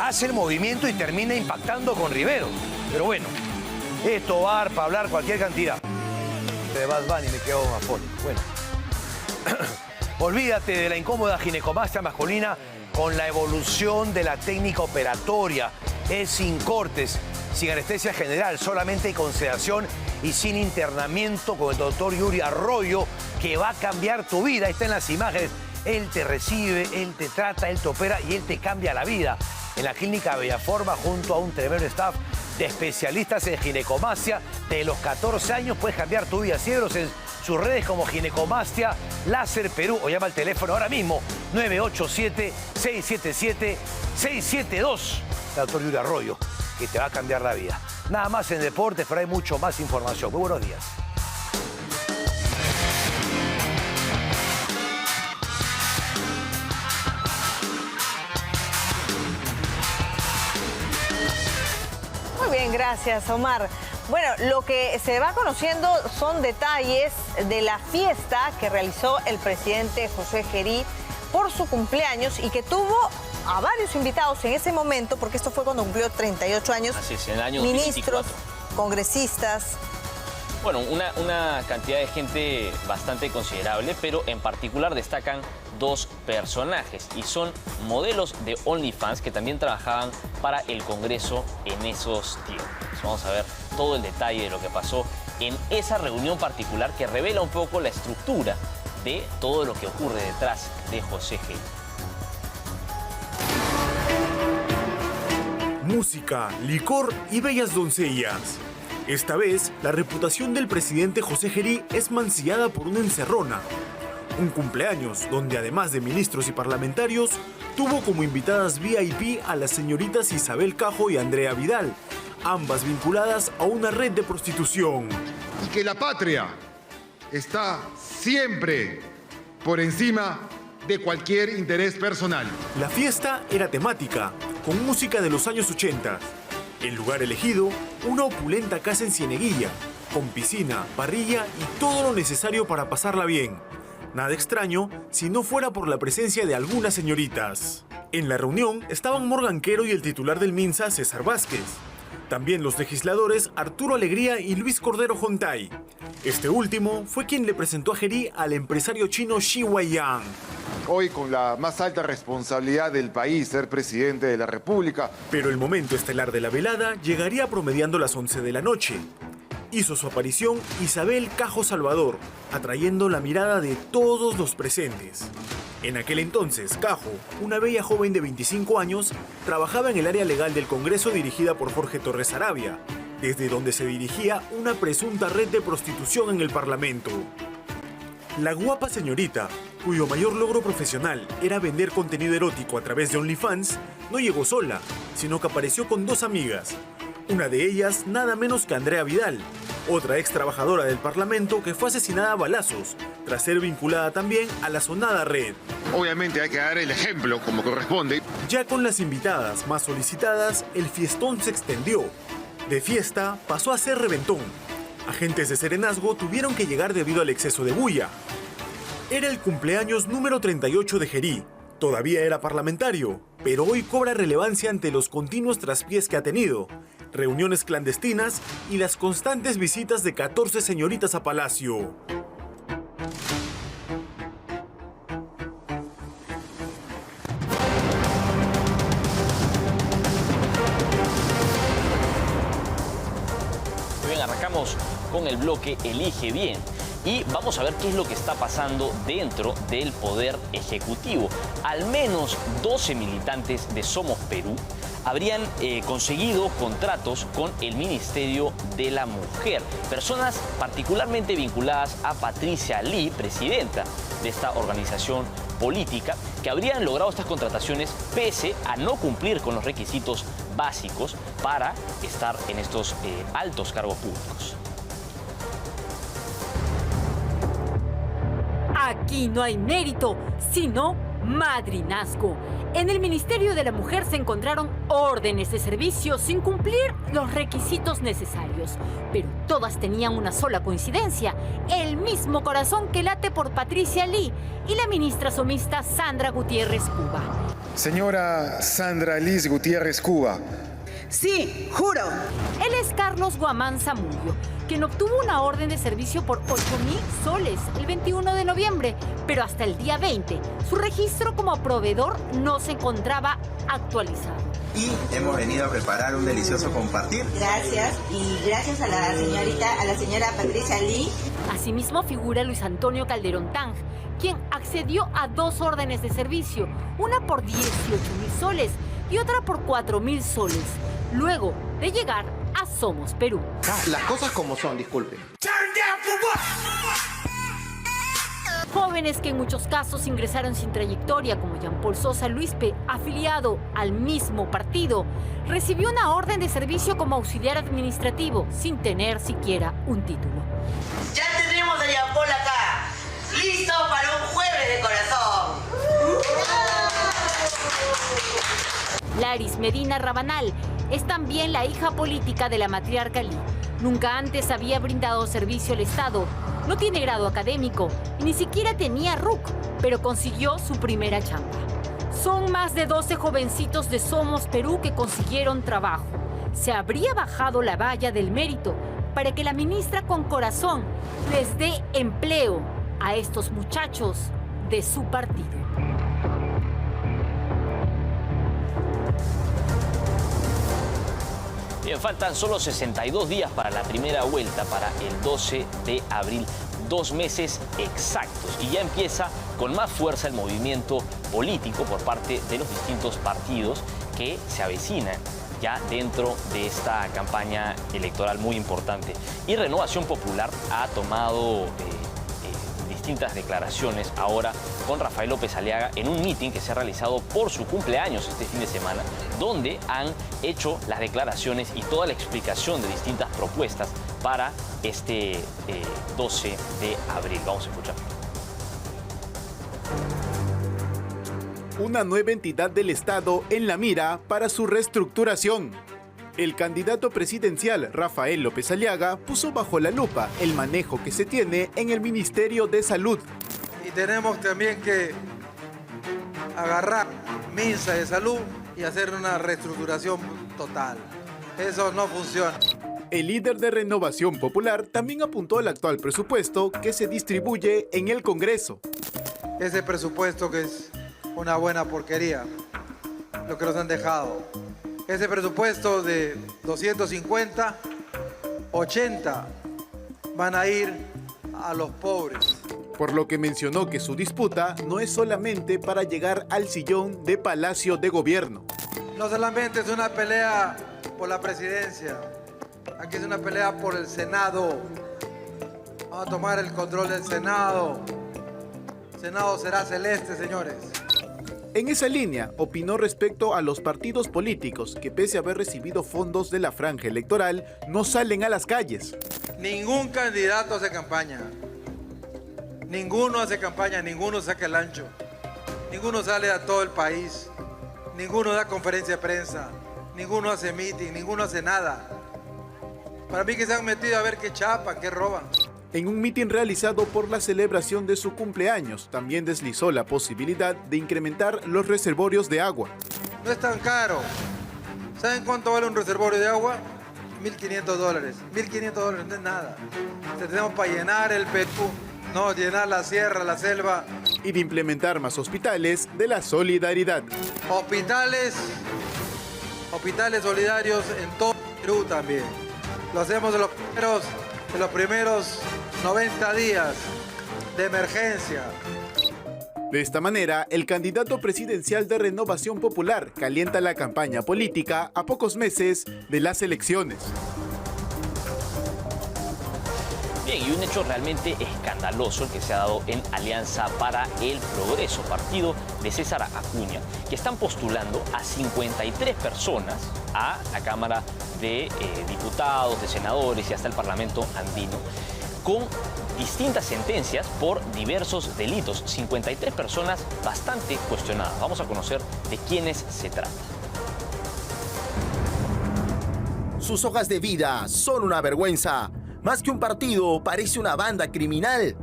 hace el movimiento y termina impactando con Rivero. Pero bueno, esto va para hablar cualquier cantidad. De Bad Bunny me quedo afónico. Bueno, olvídate de la incómoda ginecomastia masculina con la evolución de la técnica operatoria. Es sin cortes, sin anestesia general, solamente con sedación y sin internamiento con el doctor Yuri Arroyo, que va a cambiar tu vida. Ahí está en las imágenes. Él te recibe, él te trata, él te opera y él te cambia la vida. En la clínica Bellaforma, junto a un tremendo staff de especialistas en ginecomastia, de los 14 años puedes cambiar tu vida. Síguelos en sus redes como Ginecomastia Láser Perú o llama al teléfono ahora mismo 987-677-672. Doctor Yuri Arroyo, que te va a cambiar la vida. Nada más en deportes, pero hay mucho más información. Muy buenos días. Muy bien, gracias, Omar. Bueno, lo que se va conociendo son detalles de la fiesta que realizó el presidente José Gerí por su cumpleaños y que tuvo a varios invitados en ese momento, porque esto fue cuando cumplió 38 años. Así es, en el año ministros, 2024. congresistas. Bueno, una cantidad de gente bastante considerable, pero en particular destacan dos personajes y son modelos de OnlyFans que también trabajaban para el Congreso en esos tiempos. Vamos a ver todo el detalle de lo que pasó en esa reunión particular que revela un poco la estructura de todo lo que ocurre detrás de José Gerí. Música, licor y bellas doncellas. Esta vez, la reputación del presidente José Gerí es mancillada por una encerrona. Un cumpleaños donde además de ministros y parlamentarios, tuvo como invitadas VIP a las señoritas Isabel Cajo y Andrea Vidal, ambas vinculadas a una red de prostitución. Y que la patria está siempre por encima de cualquier interés personal. La fiesta era temática, con música de los años 80. El lugar elegido, una opulenta casa en Cieneguilla, con piscina, parrilla y todo lo necesario para pasarla bien. Nada extraño si no fuera por la presencia de algunas señoritas. En la reunión estaban Morgan Quero y el titular del MINSA, César Vázquez. También los legisladores Arturo Alegría y Luis Cordero Jontay. Este último fue quien le presentó a Gerí al empresario chino Xi Weiyang. Hoy con la más alta responsabilidad del país, ser presidente de la República. Pero el momento estelar de la velada llegaría promediando las 11 de la noche. Hizo su aparición Isabel Cajo Salvador, atrayendo la mirada de todos los presentes. En aquel entonces, Cajo, una bella joven de 25 años, trabajaba en el área legal del Congreso dirigida por Jorge Torres Arabia, desde donde se dirigía una presunta red de prostitución en el Parlamento. La guapa señorita, cuyo mayor logro profesional era vender contenido erótico a través de OnlyFans, no llegó sola, sino que apareció con dos amigas. Una de ellas nada menos que Andrea Vidal, otra ex trabajadora del Parlamento que fue asesinada a balazos, tras ser vinculada también a la sonada red. Obviamente hay que dar el ejemplo como corresponde. Ya con las invitadas más solicitadas, el fiestón se extendió. De fiesta pasó a ser reventón. Agentes de serenazgo tuvieron que llegar debido al exceso de bulla. Era el cumpleaños número 38 de Gerí. Todavía era parlamentario, pero hoy cobra relevancia ante los continuos traspiés que ha tenido, reuniones clandestinas y las constantes visitas de 14 señoritas a Palacio. Muy bien, arrancamos con el bloque Elige Bien. y vamos a ver qué es lo que está pasando dentro del Poder Ejecutivo. Al menos 12 militantes de Somos Perú habrían conseguido contratos con el Ministerio de la Mujer. Personas particularmente vinculadas a Patricia Lee, presidenta de esta organización política, que habrían logrado estas contrataciones pese a no cumplir con los requisitos básicos para estar en estos altos cargos públicos. Aquí no hay mérito, sino madrinazgo. En el Ministerio de la Mujer se encontraron órdenes de servicio sin cumplir los requisitos necesarios, pero todas tenían una sola coincidencia: el mismo corazón que late por Patricia Lee y la ministra somista Sandra Gutiérrez Cuba. Señora Sandra Liz Gutiérrez Cuba. Sí, juro. Él es Carlos Guamán Zamudio, quien obtuvo una orden de servicio por 8.000 soles el 21 de noviembre, pero hasta el día 20 su registro como proveedor no se encontraba actualizado. Y hemos venido a preparar un delicioso compartir. Gracias, y gracias a la señora Patricia Lee. Asimismo figura Luis Antonio Calderón Tang, quien accedió a 2 órdenes de servicio, una por 18.000 soles y otra por 4.000 soles, luego de llegar a Somos Perú. Las cosas como son, disculpen. Jóvenes que en muchos casos ingresaron sin trayectoria, como Jean Paul Sosa Luispe, afiliado al mismo partido, recibió una orden de servicio como auxiliar administrativo sin tener siquiera un título. Ya tenemos a Jean Paul acá, listo para un jueves de corazón. Laris Medina Rabanal es también la hija política de la matriarca Lee. Nunca antes había brindado servicio al Estado. No tiene grado académico y ni siquiera tenía RUC, pero consiguió su primera chamba. Son más de 12 jovencitos de Somos Perú que consiguieron trabajo. Se habría bajado la valla del mérito para que la ministra con corazón les dé empleo a estos muchachos de su partido. Bien, faltan solo 62 días para la primera vuelta, para el 12 de abril. 2 meses exactos. Y ya empieza con más fuerza el movimiento político por parte de los distintos partidos que se avecinan ya dentro de esta campaña electoral muy importante. Y Renovación Popular ha tomado distintas declaraciones ahora con Rafael López Aliaga en un meeting que se ha realizado por su cumpleaños este fin de semana, donde han hecho las declaraciones y toda la explicación de distintas propuestas para este 12 de abril. Vamos a escuchar. Una nueva entidad del Estado en la mira para su reestructuración. El candidato presidencial Rafael López Aliaga puso bajo la lupa el manejo que se tiene en el Ministerio de Salud. Y tenemos también que agarrar Minsa de Salud y hacer una reestructuración total. Eso no funciona. El líder de Renovación Popular también apuntó al actual presupuesto que se distribuye en el Congreso. Ese presupuesto que es una buena porquería, lo que nos han dejado. Ese presupuesto de 250, 80 van a ir a los pobres. Por lo que mencionó que su disputa no es solamente para llegar al sillón de Palacio de Gobierno. No solamente es una pelea por la presidencia, aquí es una pelea por el Senado. Vamos a tomar el control del Senado. El Senado será celeste, señores. En esa línea, opinó respecto a los partidos políticos que, pese a haber recibido fondos de la franja electoral, no salen a las calles. Ningún candidato hace campaña. Ninguno hace campaña, ninguno saca el ancho. Ninguno sale a todo el país. Ninguno da conferencia de prensa. Ninguno hace meeting, ninguno hace nada. Para mí que se han metido a ver qué chapan, qué roban. En un mitin realizado por la celebración de su cumpleaños, también deslizó la posibilidad de incrementar los reservorios de agua. No es tan caro. ¿Saben cuánto vale un reservorio de agua? $1.500. $1.500 no es nada. Tenemos para llenar el Perú, no, llenar la sierra, la selva. Y de implementar más hospitales de la solidaridad. Hospitales solidarios en todo Perú también. Lo hacemos de los primeros 90 días de emergencia. De esta manera, el candidato presidencial de Renovación Popular calienta la campaña política a pocos meses de las elecciones. Bien, y un hecho realmente escandaloso el que se ha dado en Alianza para el Progreso, partido de César Acuña, que están postulando a 53 personas a la Cámara de Diputados, de Senadores y hasta el Parlamento andino, con distintas sentencias por diversos delitos. 53 personas bastante cuestionadas. Vamos a conocer de quiénes se trata. Sus hojas de vida son una vergüenza. Más que un partido, parece una banda criminal.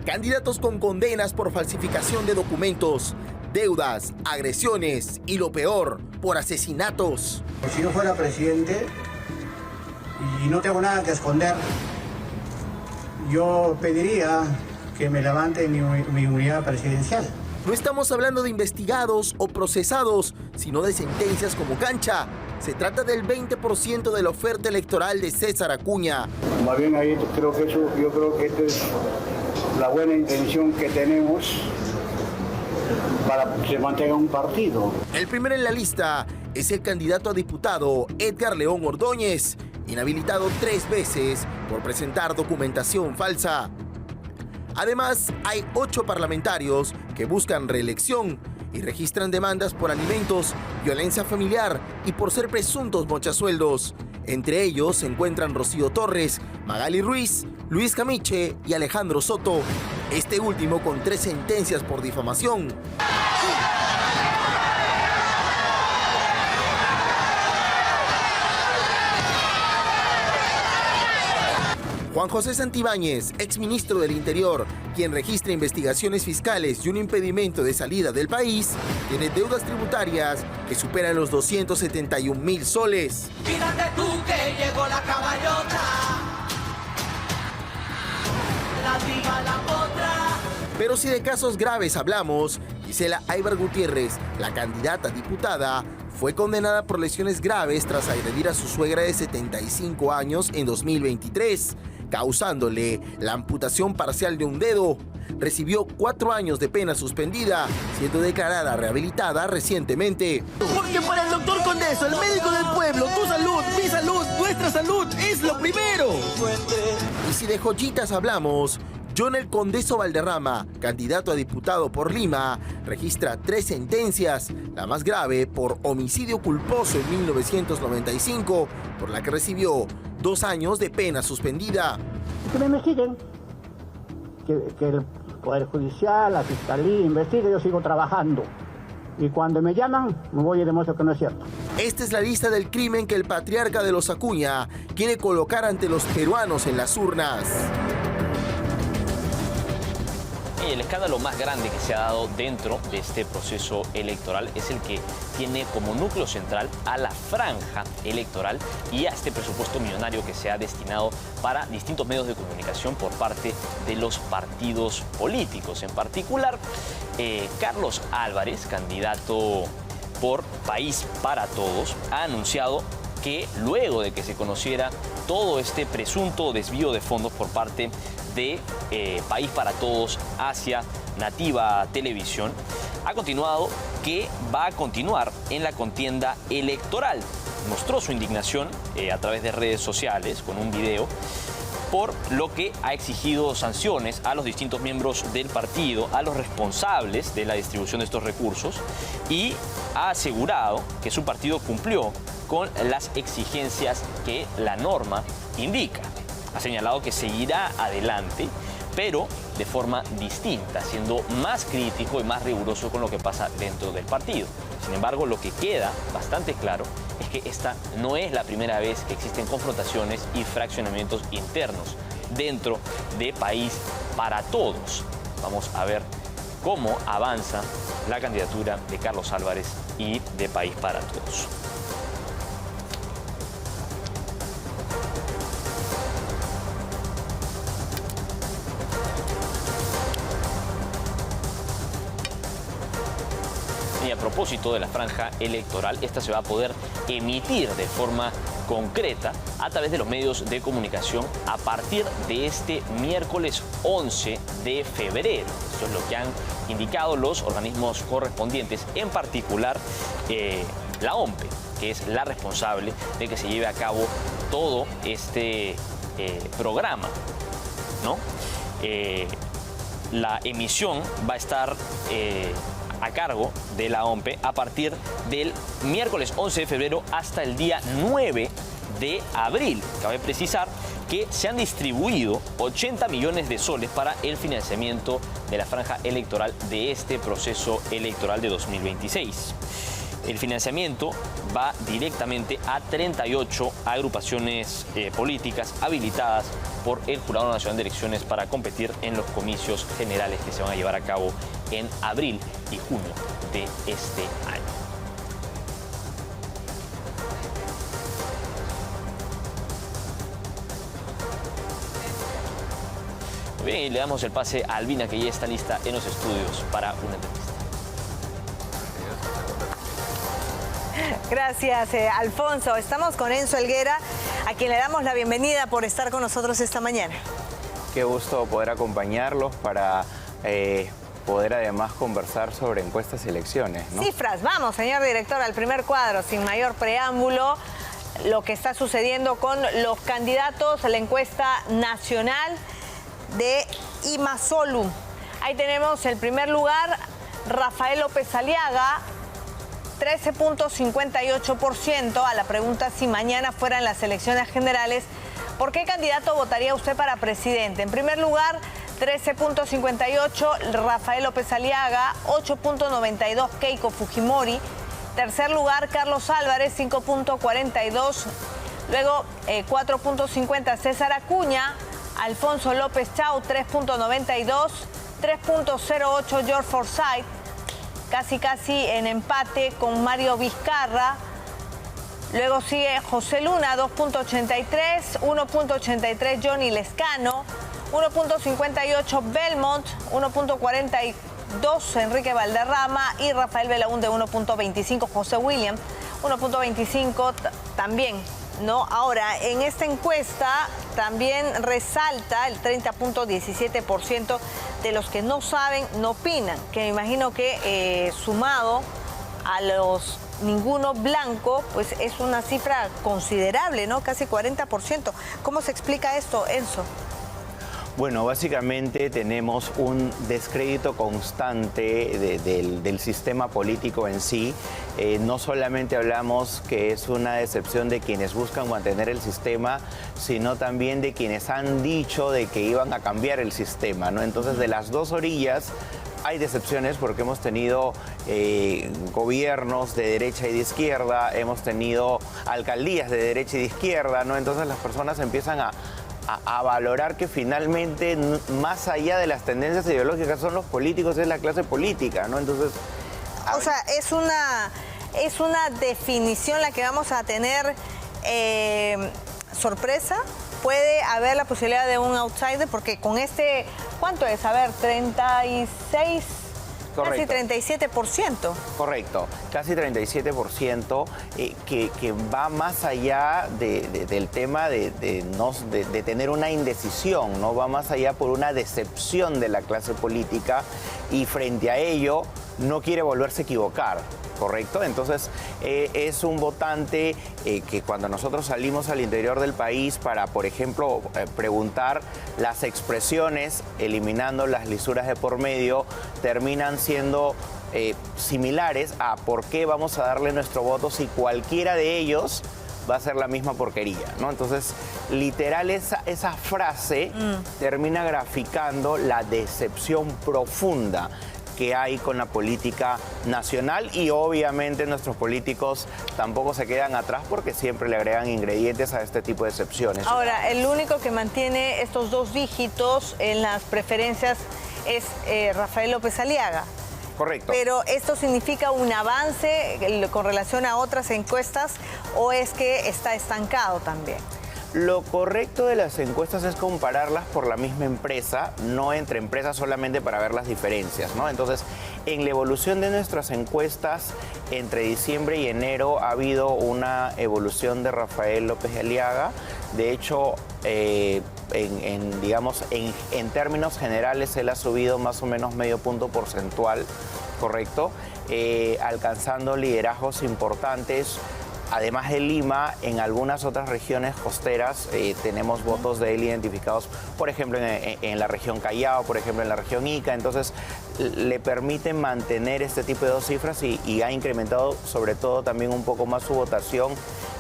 Candidatos con condenas por falsificación de documentos, deudas, agresiones y lo peor, por asesinatos. Si yo fuera presidente y no tengo nada que esconder, yo pediría que me levanten mi inmunidad presidencial. No estamos hablando de investigados o procesados, sino de sentencias como cancha. Se trata del 20% de la oferta electoral de César Acuña. Más bien ahí yo creo que esta es la buena intención que tenemos para que se mantenga un partido. El primero en la lista es el candidato a diputado Edgar León Ordóñez, inhabilitado 3 veces por presentar documentación falsa. Además, hay 8 parlamentarios que buscan reelección y registran demandas por alimentos, violencia familiar y por ser presuntos mochasueldos. Entre ellos se encuentran Rocío Torres, Magali Ruiz, Luis Camiche y Alejandro Soto, este último con 3 sentencias por difamación. Juan José Santibáñez, exministro del Interior, quien registra investigaciones fiscales y un impedimento de salida del país, tiene deudas tributarias que superan los 271,000 soles. Fíjate tú que llegó la caballota, la diva, la potra. Pero si de casos graves hablamos, Gisela Aybar Gutiérrez, la candidata a diputada, fue condenada por lesiones graves tras agredir a su suegra de 75 años en 2023, causándole la amputación parcial de un dedo. Recibió 4 años de pena suspendida, siendo declarada rehabilitada recientemente. Porque para el doctor Condeso, el médico del pueblo, tu salud, mi salud, nuestra salud es lo primero. Y si de joyitas hablamos, Jonel Condeso Valderrama, candidato a diputado por Lima, registra 3 sentencias, la más grave por homicidio culposo en 1995, por la que recibió 2 años de pena suspendida. Que me investiguen, que el Poder Judicial, la Fiscalía investigue, yo sigo trabajando. Y cuando me llaman, me voy y demuestro que no es cierto. Esta es la lista del crimen que el patriarca de los Acuña quiere colocar ante los peruanos en las urnas. El escándalo más grande que se ha dado dentro de este proceso electoral es el que tiene como núcleo central a la franja electoral y a este presupuesto millonario que se ha destinado para distintos medios de comunicación por parte de los partidos políticos. En particular, Carlos Álvarez, candidato por País para Todos, ha anunciado que luego de que se conociera todo este presunto desvío de fondos por parte de País para Todos hacia Nativa Televisión, ha continuado que va a continuar en la contienda electoral. Mostró su indignación a través de redes sociales con un video, por lo que ha exigido sanciones a los distintos miembros del partido, a los responsables de la distribución de estos recursos, y ha asegurado que su partido cumplió con las exigencias que la norma indica. Ha señalado que seguirá adelante, pero de forma distinta, siendo más crítico y más riguroso con lo que pasa dentro del partido. Sin embargo, lo que queda bastante claro es que esta no es la primera vez que existen confrontaciones y fraccionamientos internos dentro de País para Todos. Vamos a ver cómo avanza la candidatura de Carlos Álvarez y de País para Todos. Y a propósito de la franja electoral, esta se va a poder emitir de forma concreta a través de los medios de comunicación a partir de este miércoles 11 de febrero. Eso es lo que han indicado los organismos correspondientes, en particular la OMPE, que es la responsable de que se lleve a cabo todo este programa, ¿no? La emisión va a estar a cargo de la OMPE a partir del miércoles 11 de febrero hasta el día 9 de abril. Cabe precisar que se han distribuido 80 millones de soles para el financiamiento de la franja electoral de este proceso electoral de 2026. El financiamiento va directamente a 38 agrupaciones políticas habilitadas por el Jurado Nacional de Elecciones para competir en los comicios generales que se van a llevar a cabo en abril y junio de este año. Muy bien, y le damos el pase a Albina, que ya está lista en los estudios para una entrevista. Gracias, Alfonso. Estamos con Enzo Helguera, a quien le damos la bienvenida por estar con nosotros esta mañana. Qué gusto poder acompañarlos para poder además conversar sobre encuestas y elecciones, ¿no? Cifras, vamos, señor director, al primer cuadro, sin mayor preámbulo, lo que está sucediendo con los candidatos a la encuesta nacional de Imasolum. Ahí tenemos el primer lugar, Rafael López Aliaga, 13.58%. A la pregunta si mañana fueran las elecciones generales, ¿por qué candidato votaría usted para presidente? En primer lugar, 13.58, Rafael López Aliaga, 8.92, Keiko Fujimori. Tercer lugar, Carlos Álvarez, 5.42. Luego, 4.50, César Acuña. Alfonso López Chau, 3.92. 3.08, George Forsyth. Casi en empate con Mario Vizcarra. Luego sigue José Luna, 2.83, 1.83 Johnny Lescano, 1.58 Belmont, 1.42 Enrique Valderrama y Rafael Belaúnde, 1.25 José William, 1.25 también, ¿no? Ahora, en esta encuesta también resalta el 30.17% de los que no saben, no opinan, que me imagino que sumado a los ninguno blanco, pues es una cifra considerable, ¿no? Casi 40%. ¿Cómo se explica esto, Enzo? Bueno, básicamente tenemos un descrédito constante del sistema político en sí. No solamente hablamos que es una decepción de quienes buscan mantener el sistema, sino también de quienes han dicho de que iban a cambiar el sistema, ¿no? Entonces, de las dos orillas hay decepciones porque hemos tenido gobiernos de derecha y de izquierda, hemos tenido alcaldías de derecha y de izquierda, ¿no? Entonces las personas empiezan a valorar que finalmente, más allá de las tendencias ideológicas, son los políticos, es la clase política, ¿no? Entonces, o sea, es una definición la que vamos a tener sorpresa. Puede haber la posibilidad de un outsider, porque con este, ¿cuánto es? A ver, 36, correcto. Casi 37%. Correcto, casi 37%, que va más allá del tema de tener una indecisión, ¿no? Va más allá por una decepción de la clase política y frente a ello no quiere volverse a equivocar. ¿Correcto? Entonces, es un votante que cuando nosotros salimos al interior del país para, por ejemplo, preguntar las expresiones, eliminando las lisuras de por medio, terminan siendo similares a por qué vamos a darle nuestro voto si cualquiera de ellos va a ser la misma porquería, ¿no? Entonces, literal, esa frase termina graficando la decepción profunda que hay con la política nacional, y obviamente nuestros políticos tampoco se quedan atrás porque siempre le agregan ingredientes a este tipo de excepciones. Ahora, el único que mantiene estos dos dígitos en las preferencias es Rafael López Aliaga. Correcto. Pero ¿esto significa un avance con relación a otras encuestas o es que está estancado también? Lo correcto de las encuestas es compararlas por la misma empresa, no entre empresas solamente para ver las diferencias, ¿no? Entonces, en la evolución de nuestras encuestas, entre diciembre y enero ha habido una evolución de Rafael López de Aliaga. De hecho, en términos generales, él ha subido más o menos medio punto porcentual, ¿correcto? Alcanzando liderazgos importantes. Además de Lima, en algunas otras regiones costeras tenemos votos de él identificados, por ejemplo, en la región Callao, por ejemplo, en la región Ica. Entonces, le permiten mantener este tipo de dos cifras y ha incrementado, sobre todo, también un poco más su votación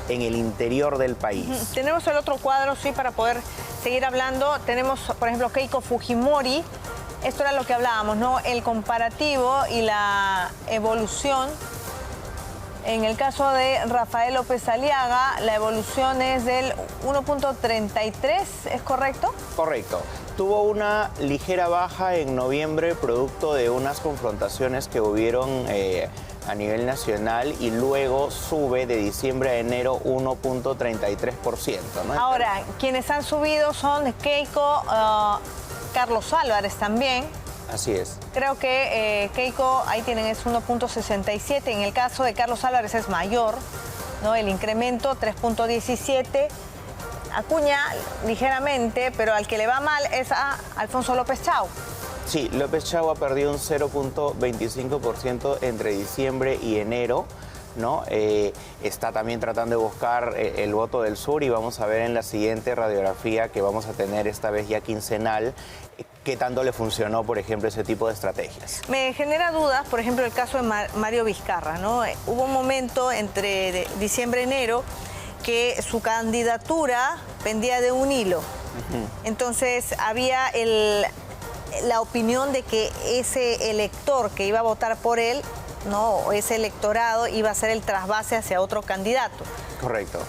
en el interior del país. Tenemos el otro cuadro, sí, para poder seguir hablando. Tenemos, por ejemplo, Keiko Fujimori. Esto era lo que hablábamos, ¿no? El comparativo y la evolución. En el caso de Rafael López Aliaga, la evolución es del 1.33, ¿es correcto? Correcto. Tuvo una ligera baja en noviembre producto de unas confrontaciones que hubieron a nivel nacional y luego sube de diciembre a enero 1.33%, ¿no? Ahora, quienes han subido son Keiko, Carlos Álvarez también. Así es. Creo que Keiko, ahí tienen, es 1.67. En el caso de Carlos Álvarez es mayor, ¿no? El incremento, 3.17. Acuña ligeramente, pero al que le va mal es a Alfonso López Chau. Sí, López Chau ha perdido un 0.25% entre diciembre y enero, ¿no? Está también tratando de buscar el voto del sur y vamos a ver en la siguiente radiografía que vamos a tener esta vez ya quincenal qué tanto le funcionó, por ejemplo, ese tipo de estrategias. Me genera dudas, por ejemplo, el caso de Mario Vizcarra, ¿no? Hubo un momento entre diciembre y enero que su candidatura pendía de un hilo. Entonces había la opinión de que ese elector que iba a votar por él, ¿no? Ese electorado iba a ser el trasvase hacia otro candidato. Correcto.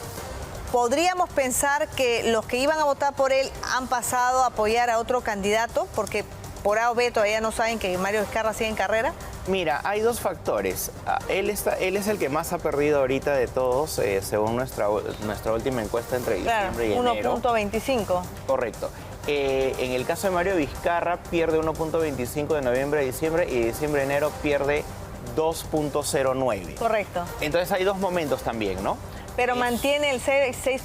¿Podríamos pensar que los que iban a votar por él han pasado a apoyar a otro candidato? Porque por A o B todavía no saben que Mario Vizcarra sigue en carrera. Mira, hay dos factores. Él es el que más ha perdido ahorita de todos, según nuestra última encuesta entre diciembre y enero. 1.25. Correcto. En el caso de Mario Vizcarra, pierde 1.25 de noviembre a diciembre y de diciembre a enero pierde 2.09. Correcto. Entonces hay dos momentos también, ¿no? Pero mantiene el 3.08.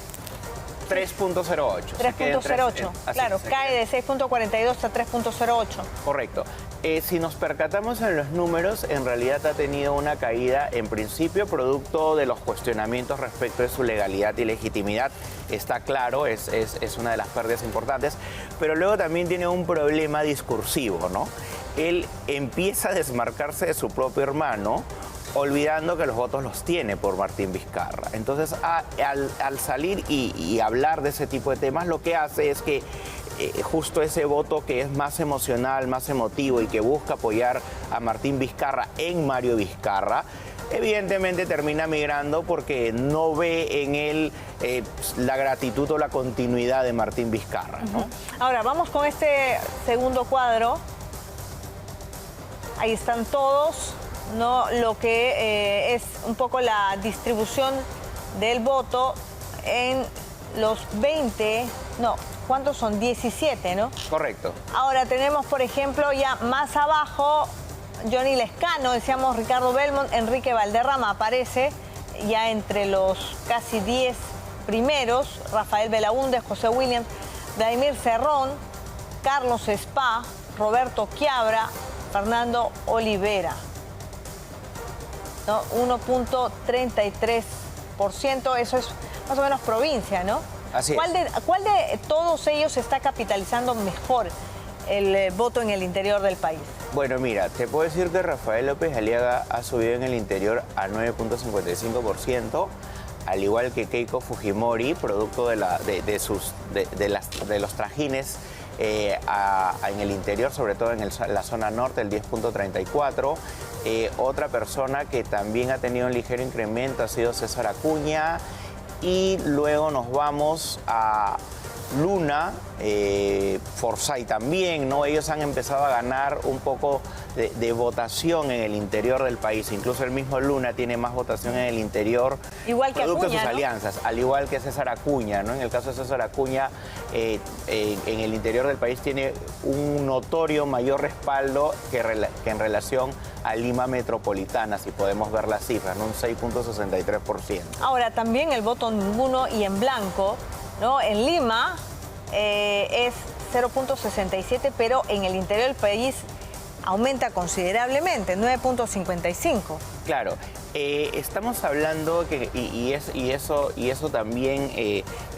3.08, claro, cae de 6.42 a 3.08. Correcto. Si nos percatamos en los números, en realidad ha tenido una caída, en principio, producto de los cuestionamientos respecto de su legalidad y legitimidad. Está claro, es una de las pérdidas importantes, pero luego también tiene un problema discursivo, ¿no? Él empieza a desmarcarse de su propio hermano, olvidando que los votos los tiene por Martín Vizcarra. Entonces, al salir y hablar de ese tipo de temas, lo que hace es que justo ese voto que es más emocional, más emotivo y que busca apoyar a Martín Vizcarra en Mario Vizcarra, evidentemente termina migrando porque no ve en él la gratitud o la continuidad de Martín Vizcarra, ¿no? Ahora, vamos con este segundo cuadro. Ahí están todos, ¿no? Lo que es un poco la distribución del voto en los 20, no, ¿cuántos son? 17, ¿no? Correcto. Ahora tenemos, por ejemplo, ya más abajo, Johnny Lescano, decíamos Ricardo Belmont, Enrique Valderrama aparece ya entre los casi 10 primeros, Rafael Belaúnde, José Williams, Vladimir Cerrón, Carlos Spa, Roberto Quiabra, Fernando Olivera, ¿no? 1.33%, eso es más o menos provincia, ¿no? Así es. ¿Cuál de todos ellos está capitalizando mejor el voto en el interior del país? Bueno, mira, te puedo decir que Rafael López Aliaga ha subido en el interior a 9.55%, al igual que Keiko Fujimori, producto de los trajines en el interior, sobre todo en la zona norte, el 10.34%. Otra persona que también ha tenido un ligero incremento ha sido César Acuña. Y luego nos vamos a Luna, Forsyth también, ¿no? Ellos han empezado a ganar un poco de votación en el interior del país. Incluso el mismo Luna tiene más votación en el interior. Igual que producto Acuña, de sus ¿no? alianzas, al igual que César Acuña, ¿no? En el caso de César Acuña, en el interior del país tiene un notorio mayor respaldo que en relación a Lima metropolitana, si podemos ver las cifras, ¿no? Un 6.63%. Ahora, también el voto ninguno y en blanco, ¿no? En Lima es 0.67, pero en el interior del país aumenta considerablemente, 9.55. Claro, estamos hablando que, y eso también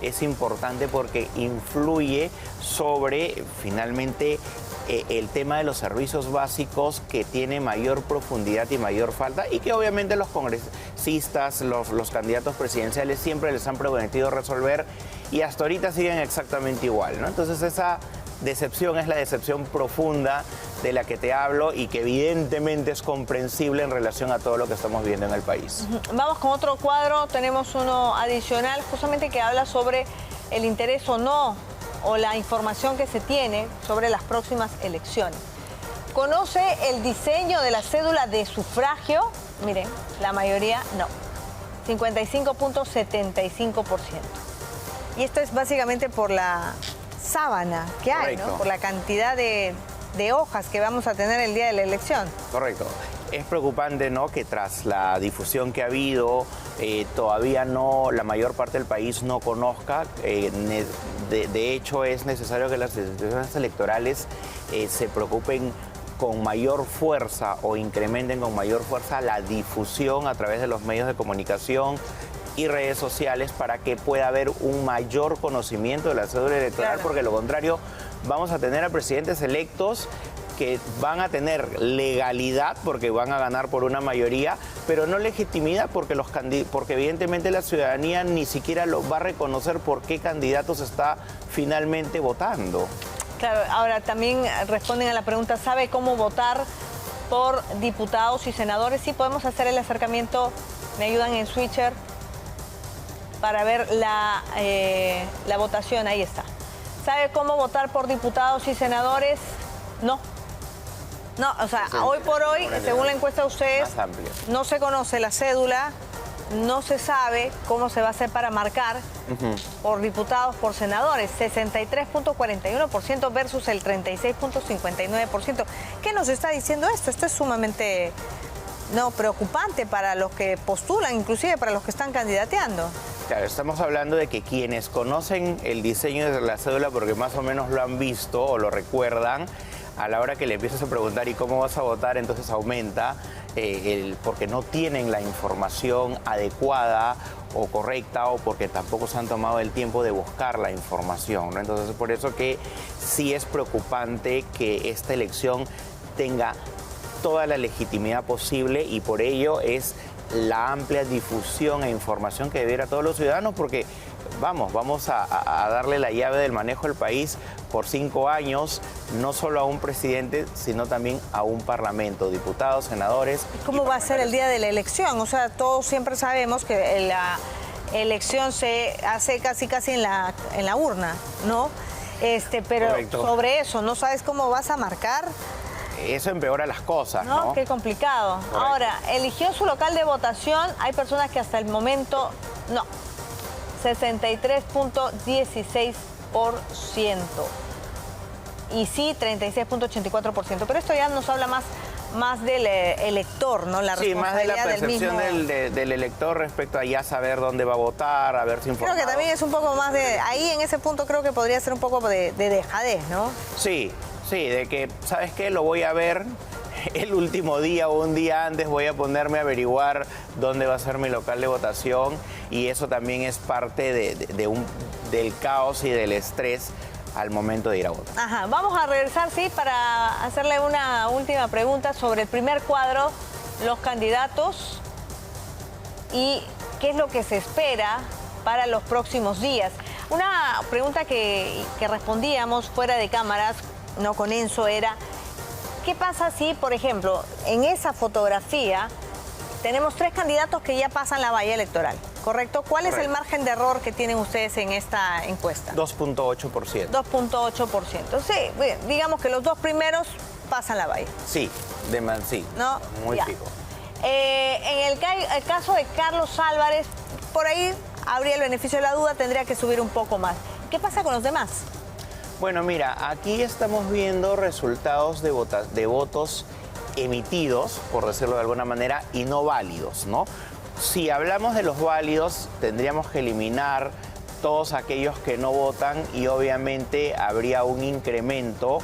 es importante porque influye sobre finalmente el tema de los servicios básicos que tiene mayor profundidad y mayor falta y que obviamente los congresistas, los candidatos presidenciales siempre les han prometido resolver y hasta ahorita siguen exactamente igual, ¿no? Entonces esa decepción es la decepción profunda de la que te hablo y que evidentemente es comprensible en relación a todo lo que estamos viendo en el país. Vamos con otro cuadro, tenemos uno adicional justamente que habla sobre el interés o no o la información que se tiene sobre las próximas elecciones. ¿Conoce el diseño de la cédula de sufragio? Miren, la mayoría no, 55.75%. Y esto es básicamente por la sábana que hay, Correcto. ¿no? Por la cantidad de hojas que vamos a tener el día de la elección. Correcto. Es preocupante, ¿no?, que tras la difusión que ha habido, todavía no, la mayor parte del país no conozca. De hecho, es necesario que las instituciones electorales se preocupen con mayor fuerza o incrementen con mayor fuerza la difusión a través de los medios de comunicación y redes sociales para que pueda haber un mayor conocimiento de la cédula electoral, Claro. porque de lo contrario vamos a tener a presidentes electos que van a tener legalidad porque van a ganar por una mayoría, pero no legitimidad porque porque evidentemente la ciudadanía ni siquiera lo va a reconocer por qué candidatos está finalmente votando. Claro, ahora también responden a la pregunta, ¿sabe cómo votar por diputados y senadores? Sí, podemos hacer el acercamiento, me ayudan en Switcher para ver la votación, ahí está. ¿Sabe cómo votar por diputados y senadores? No. No, o sea, hoy por hoy, según la encuesta de ustedes, no se conoce la cédula, no se sabe cómo se va a hacer para marcar por diputados, por senadores, 63.41% versus el 36.59%. ¿Qué nos está diciendo esto? Esto es sumamente preocupante para los que postulan, inclusive para los que están candidateando. Claro, estamos hablando de que quienes conocen el diseño de la cédula porque más o menos lo han visto o lo recuerdan, a la hora que le empiezas a preguntar ¿y cómo vas a votar? Entonces aumenta porque no tienen la información adecuada o correcta o porque tampoco se han tomado el tiempo de buscar la información, ¿no? Entonces es por eso que sí es preocupante que esta elección tenga toda la legitimidad posible y por ello es la amplia difusión e información que debiera a todos los ciudadanos porque vamos a darle la llave del manejo del país por 5 años, no solo a un presidente, sino también a un parlamento, diputados, senadores. ¿Cómo va a ser el día de la elección? O sea, todos siempre sabemos que la elección se hace casi en la urna, ¿no? Pero Correcto. Sobre eso, ¿no sabes cómo vas a marcar? Eso empeora las cosas, ¿no? Qué complicado. Correcto. Ahora, eligió su local de votación. Hay personas que hasta el momento no. 63.16%. Y sí, 36.84%. Pero esto ya nos habla más del elector, ¿no? La Sí, más de la responsabilidad percepción del elector respecto a ya saber dónde va a votar, a ver si informado. Creo que también es un poco más de... Ahí en ese punto creo que podría ser un poco de dejadez, ¿no? Sí, de que, ¿sabes qué? Lo voy a ver el último día o un día antes, voy a ponerme a averiguar dónde va a ser mi local de votación y eso también es parte del caos y del estrés al momento de ir a votar. Ajá, vamos a regresar, sí, para hacerle una última pregunta sobre el primer cuadro, los candidatos y qué es lo que se espera para los próximos días. Una pregunta que respondíamos fuera de cámaras, no con Enzo, era ¿qué pasa si, por ejemplo, en esa fotografía tenemos 3 candidatos que ya pasan la valla electoral, ¿correcto? ¿Cuál es el margen de error que tienen ustedes en esta encuesta? 2.8%. 2.8%. Sí, digamos que los 2 primeros pasan la valla. Sí, sí, ¿no? Muy ya. fijo. En el caso de Carlos Álvarez, por ahí habría el beneficio de la duda, tendría que subir un poco más. ¿Qué pasa con los demás? Bueno, mira, aquí estamos viendo resultados de votos emitidos, por decirlo de alguna manera, y no válidos, ¿no? Si hablamos de los válidos, tendríamos que eliminar todos aquellos que no votan y obviamente habría un incremento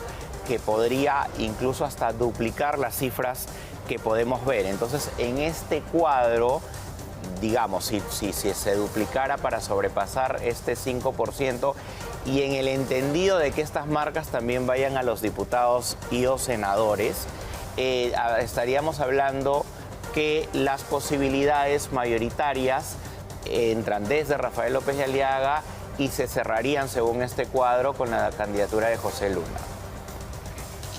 que podría incluso hasta duplicar las cifras que podemos ver. Entonces, en este cuadro, digamos, si se duplicara para sobrepasar este 5% y en el entendido de que estas marcas también vayan a los diputados y o senadores, estaríamos hablando que las posibilidades mayoritarias entran desde Rafael López de Aliaga y se cerrarían, según este cuadro, con la candidatura de José Luna.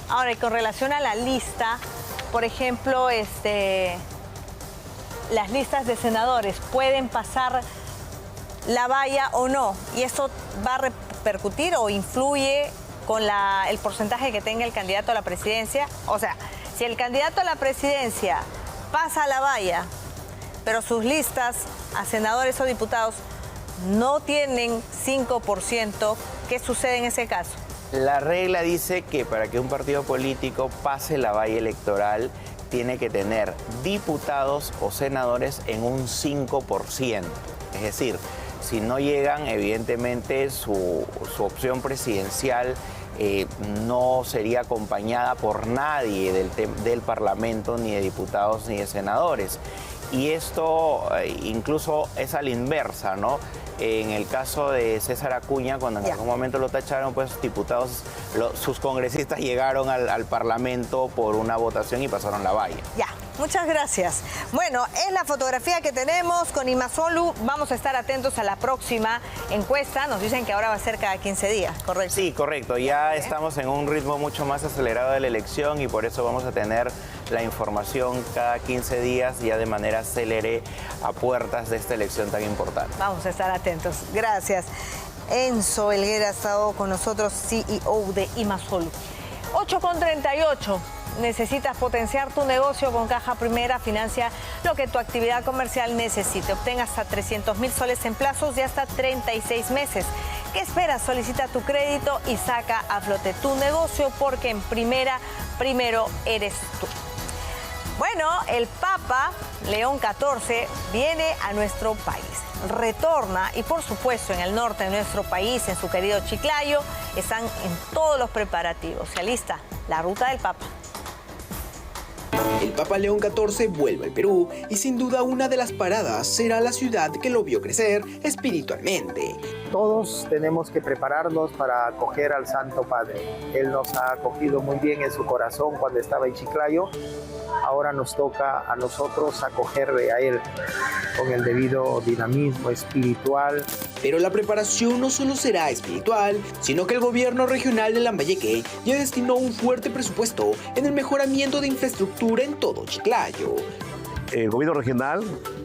Ahora, y con relación a la lista, por ejemplo, las listas de senadores pueden pasar la valla o no, y eso va a repercutir o influye con el porcentaje que tenga el candidato a la presidencia. O sea, si el candidato a la presidencia pasa la valla, pero sus listas a senadores o diputados no tienen 5%, ¿qué sucede en ese caso? La regla dice que para que un partido político pase la valla electoral tiene que tener diputados o senadores en un 5%. Es decir, si no llegan, evidentemente su opción presidencial no sería acompañada por nadie del Parlamento, ni de diputados ni de senadores. Y esto incluso es a la inversa, ¿no? En el caso de César Acuña, cuando en algún momento lo tacharon, pues diputados, sus congresistas llegaron al Parlamento por una votación y pasaron la valla. Ya, muchas gracias. Bueno, es la fotografía que tenemos con Imasolu. Vamos a estar atentos a la próxima encuesta. Nos dicen que ahora va a ser cada 15 días, ¿correcto? Sí, correcto. Ya estamos en un ritmo mucho más acelerado de la elección y por eso vamos a tener la información cada 15 días ya de manera célere a puertas de esta elección tan importante. Vamos a estar atentos. Gracias. Enzo Helguera ha estado con nosotros, CEO de Imasolu. 8:38. Necesitas potenciar tu negocio con Caja Primera. Financia lo que tu actividad comercial necesite. Obtén hasta 300.000 soles en plazos de hasta 36 meses. ¿Qué esperas? Solicita tu crédito y saca a flote tu negocio, porque en Primera, primero eres tú. Bueno, el Papa León XIV viene a nuestro país. Retorna y, por supuesto, en el norte de nuestro país, en su querido Chiclayo, están en todos los preparativos. Se alista la ruta del Papa. El Papa León XIV vuelve al Perú y sin duda una de las paradas será la ciudad que lo vio crecer espiritualmente. Todos tenemos que prepararnos para acoger al Santo Padre. Él nos ha acogido muy bien en su corazón cuando estaba en Chiclayo. Ahora nos toca a nosotros acogerle a él con el debido dinamismo espiritual. Pero la preparación no solo será espiritual, sino que el gobierno regional de Lambayeque ya destinó un fuerte presupuesto en el mejoramiento de infraestructura en todo Chiclayo. El gobierno regional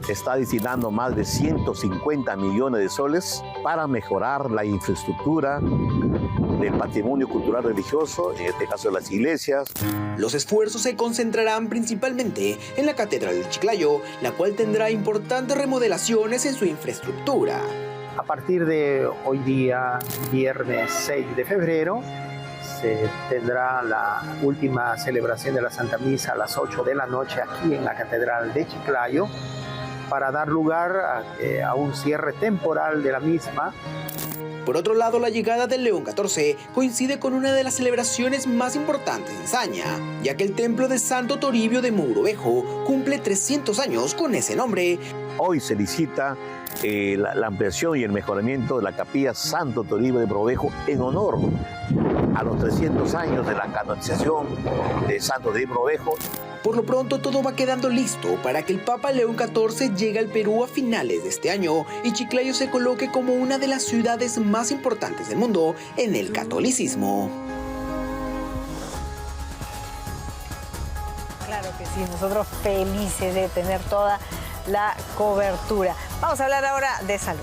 está destinando más de 150 millones de soles para mejorar la infraestructura del patrimonio cultural religioso, en este caso las iglesias. Los esfuerzos se concentrarán principalmente en la Catedral de Chiclayo, la cual tendrá importantes remodelaciones en su infraestructura. A partir de hoy día, viernes 6 de febrero, se tendrá la última celebración de la Santa Misa a las 8 de la noche aquí en la Catedral de Chiclayo, para dar lugar a un cierre temporal de la misma. Por otro lado, la llegada del León XIV coincide con una de las celebraciones más importantes en Saña, ya que el templo de Santo Toribio de Mogrovejo cumple 300 años con ese nombre. Hoy se licita la ampliación y el mejoramiento de la capilla Santo Toribio de Mogrovejo en honor a los 300 años de la canonización de Santo Toribio de Mogrovejo. Por lo pronto, todo va quedando listo para que el Papa León XIV llegue al Perú a finales de este año y Chiclayo se coloque como una de las ciudades más importantes del mundo en el catolicismo. Claro que sí. sí, nosotros felices de tener toda la cobertura. Vamos a hablar ahora de salud.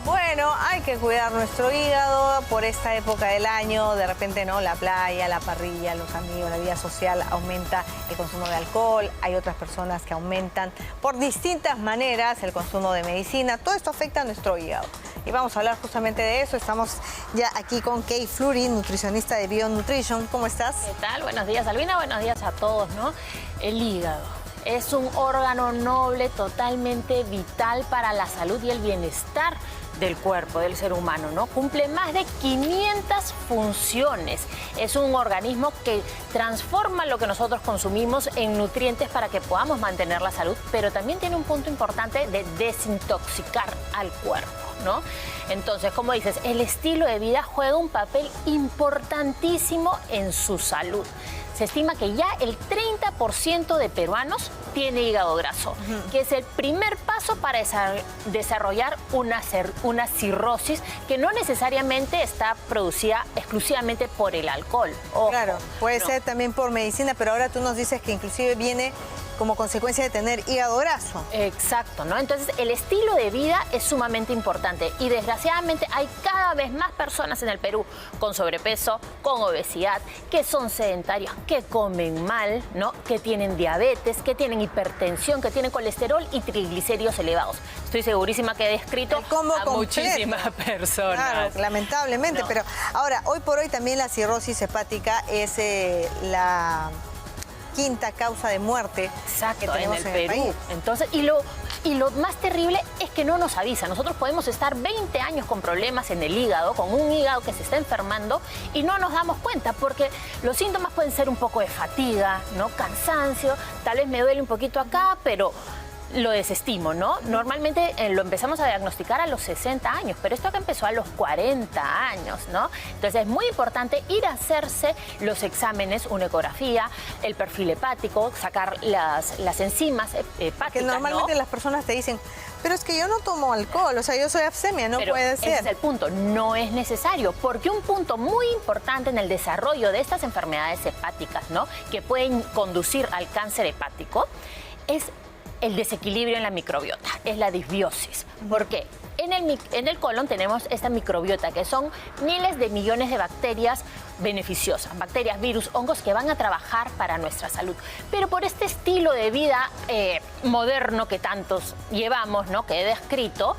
Bueno, hay que cuidar nuestro hígado por esta época del año. De repente, ¿no? La playa, la parrilla, los amigos, la vida social, aumenta el consumo de alcohol. Hay otras personas que aumentan por distintas maneras el consumo de medicina. Todo esto afecta a nuestro hígado. Y vamos a hablar justamente de eso. Estamos ya aquí con Kay Fleury, nutricionista de BioNutrition. ¿Cómo estás? ¿Qué tal? Buenos días, Albina. Buenos días a todos, ¿no? El hígado es un órgano noble totalmente vital para la salud y el bienestar del cuerpo, del ser humano, ¿no? Cumple más de 500 funciones. Es un organismo que transforma lo que nosotros consumimos en nutrientes para que podamos mantener la salud, pero también tiene un punto importante de desintoxicar al cuerpo, ¿no? Entonces, como dices, el estilo de vida juega un papel importantísimo en su salud. Se estima que ya el 30% de peruanos tiene hígado graso, que es el primer paso para desarrollar una cirrosis que no necesariamente está producida exclusivamente por el alcohol. Ojo, claro, puede ser también por medicina, pero ahora tú nos dices que inclusive viene como consecuencia de tener hígado graso. Exacto, ¿no? Entonces, el estilo de vida es sumamente importante y desgraciadamente hay cada vez más personas en el Perú con sobrepeso, con obesidad, que son sedentarios, que comen mal, ¿no? Que tienen diabetes, que tienen hipertensión, que tienen colesterol y triglicéridos elevados. Estoy segurísima que he descrito a muchísimas personas. Claro, lamentablemente, pero ahora, hoy por hoy también la cirrosis hepática es la quinta causa de muerte que tenemos en el Perú. país. Entonces, y lo más terrible es que no nos avisa. Nosotros podemos estar 20 años con problemas en el hígado, con un hígado que se está enfermando y no nos damos cuenta porque los síntomas pueden ser un poco de fatiga, ¿no? Cansancio, tal vez me duele un poquito acá, pero lo desestimo, ¿no? Normalmente lo empezamos a diagnosticar a los 60 años, pero esto que empezó a los 40 años, ¿no? Entonces es muy importante ir a hacerse los exámenes, una ecografía, el perfil hepático, sacar las enzimas hepáticas, que normalmente las personas te dicen, pero es que yo no tomo alcohol, o sea, yo soy abstemia, no puede ser. Ese es el punto, no es necesario, porque un punto muy importante en el desarrollo de estas enfermedades hepáticas, ¿no? Que pueden conducir al cáncer hepático, es el desequilibrio en la microbiota, es la disbiosis. ¿Por qué? En el colon tenemos esta microbiota, que son miles de millones de bacterias beneficiosas, bacterias, virus, hongos que van a trabajar para nuestra salud. Pero por este estilo de vida moderno que tantos llevamos, ¿no? Que he descrito,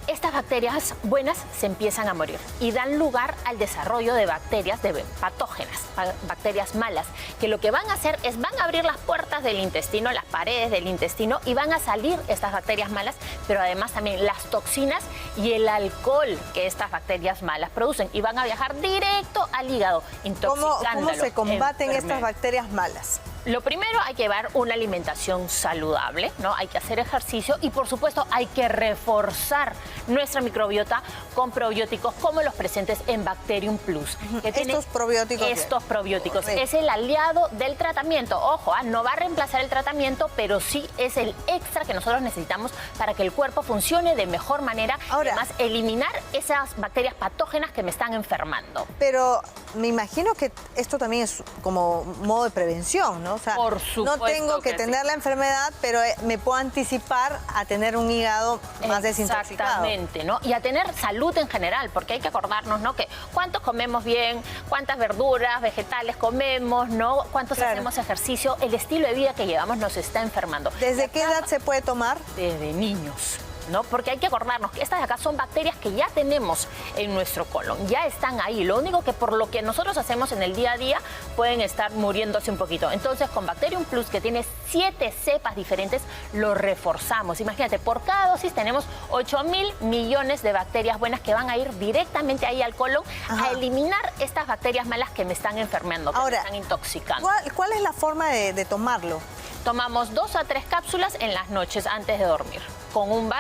estas bacterias buenas se empiezan a morir y dan lugar al desarrollo de bacterias patógenas, bacterias malas, que lo que van a hacer es van a abrir las puertas del intestino, las paredes del intestino y van a salir estas bacterias malas, pero además también las toxinas y el alcohol que estas bacterias malas producen y van a viajar directo al hígado, intoxicándolo. ¿Cómo se combaten estas bacterias malas? Lo primero, hay que llevar una alimentación saludable, ¿no? Hay que hacer ejercicio y, por supuesto, hay que reforzar nuestra microbiota con probióticos como los presentes en Bacterium Plus. Estos probióticos. Estos probióticos. Es el aliado del tratamiento. Ojo, no va a reemplazar el tratamiento, pero sí es el extra que nosotros necesitamos para que el cuerpo funcione de mejor manera y además eliminar esas bacterias patógenas que me están enfermando. Pero me imagino que esto también es como modo de prevención, ¿no? O sea, por supuesto, no tengo que tener la enfermedad, pero me puedo anticipar a tener un hígado más desintoxicado. Exactamente, ¿no? Y a tener salud en general, porque hay que acordarnos, ¿no? Que cuántos comemos bien, cuántas verduras, vegetales comemos, ¿no? Cuántos hacemos ejercicio. El estilo de vida que llevamos nos está enfermando. ¿Desde qué edad se puede tomar? Desde niños, ¿no? Porque hay que acordarnos que estas de acá son bacterias que ya tenemos en nuestro colon, ya están ahí. Lo único que por lo que nosotros hacemos en el día a día pueden estar muriéndose un poquito. Entonces, con Bacterium Plus, que tiene 7 cepas diferentes, lo reforzamos. Imagínate, por cada dosis tenemos 8.000 millones de bacterias buenas que van a ir directamente ahí al colon a eliminar estas bacterias malas que me están enfermando, que me están intoxicando. ¿Cuál es la forma de tomarlo? Tomamos 2 a 3 cápsulas en las noches antes de dormir, con un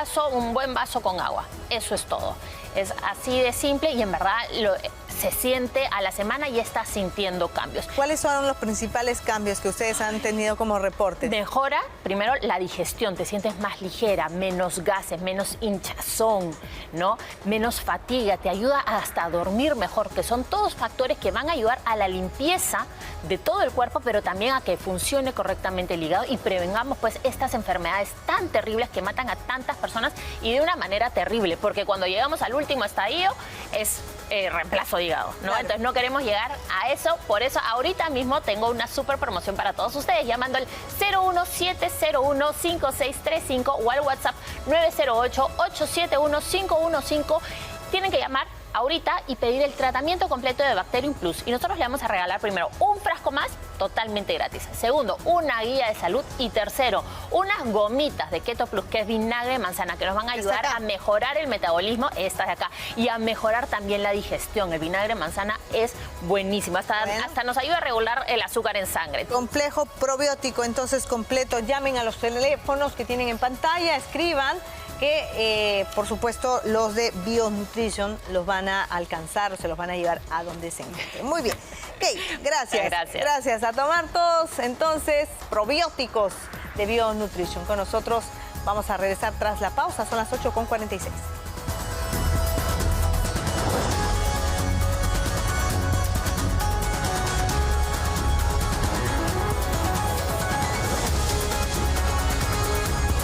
buen vaso con agua. Eso es todo. Es así de simple y en verdad se siente a la semana y está sintiendo cambios. ¿Cuáles son los principales cambios que ustedes han tenido como reporte? Mejora, primero, la digestión, te sientes más ligera, menos gases, menos hinchazón, ¿no? Menos fatiga, te ayuda hasta a dormir mejor, que son todos factores que van a ayudar a la limpieza de todo el cuerpo, pero también a que funcione correctamente el hígado y prevengamos pues estas enfermedades tan terribles que matan a tantas personas y de una manera terrible, porque cuando llegamos al último estadio es reemplazo de hígado, ¿no? Claro. Entonces no queremos llegar a eso, por eso ahorita mismo tengo una súper promoción para todos ustedes, llamando al 01701-5635 o al WhatsApp 908-871-515. Tienen que llamar ahorita y pedir el tratamiento completo de Bacterium Plus. Y nosotros le vamos a regalar primero un frasco más totalmente gratis. Segundo, una guía de salud. Y tercero, unas gomitas de Keto Plus, que es vinagre de manzana, que nos van a ayudar a mejorar el metabolismo, estas de acá, y a mejorar también la digestión. El vinagre de manzana es buenísimo. Hasta nos ayuda a regular el azúcar en sangre. Complejo probiótico, entonces completo. Llamen a los teléfonos que tienen en pantalla, escriban que, por supuesto, los de Bionutrition los van a alcanzar o se los van a llevar a donde se encuentren. Muy bien. Ok, gracias. Gracias. A tomar todos, entonces, probióticos de Bionutrition. Con nosotros vamos a regresar tras la pausa. Son las 8:46.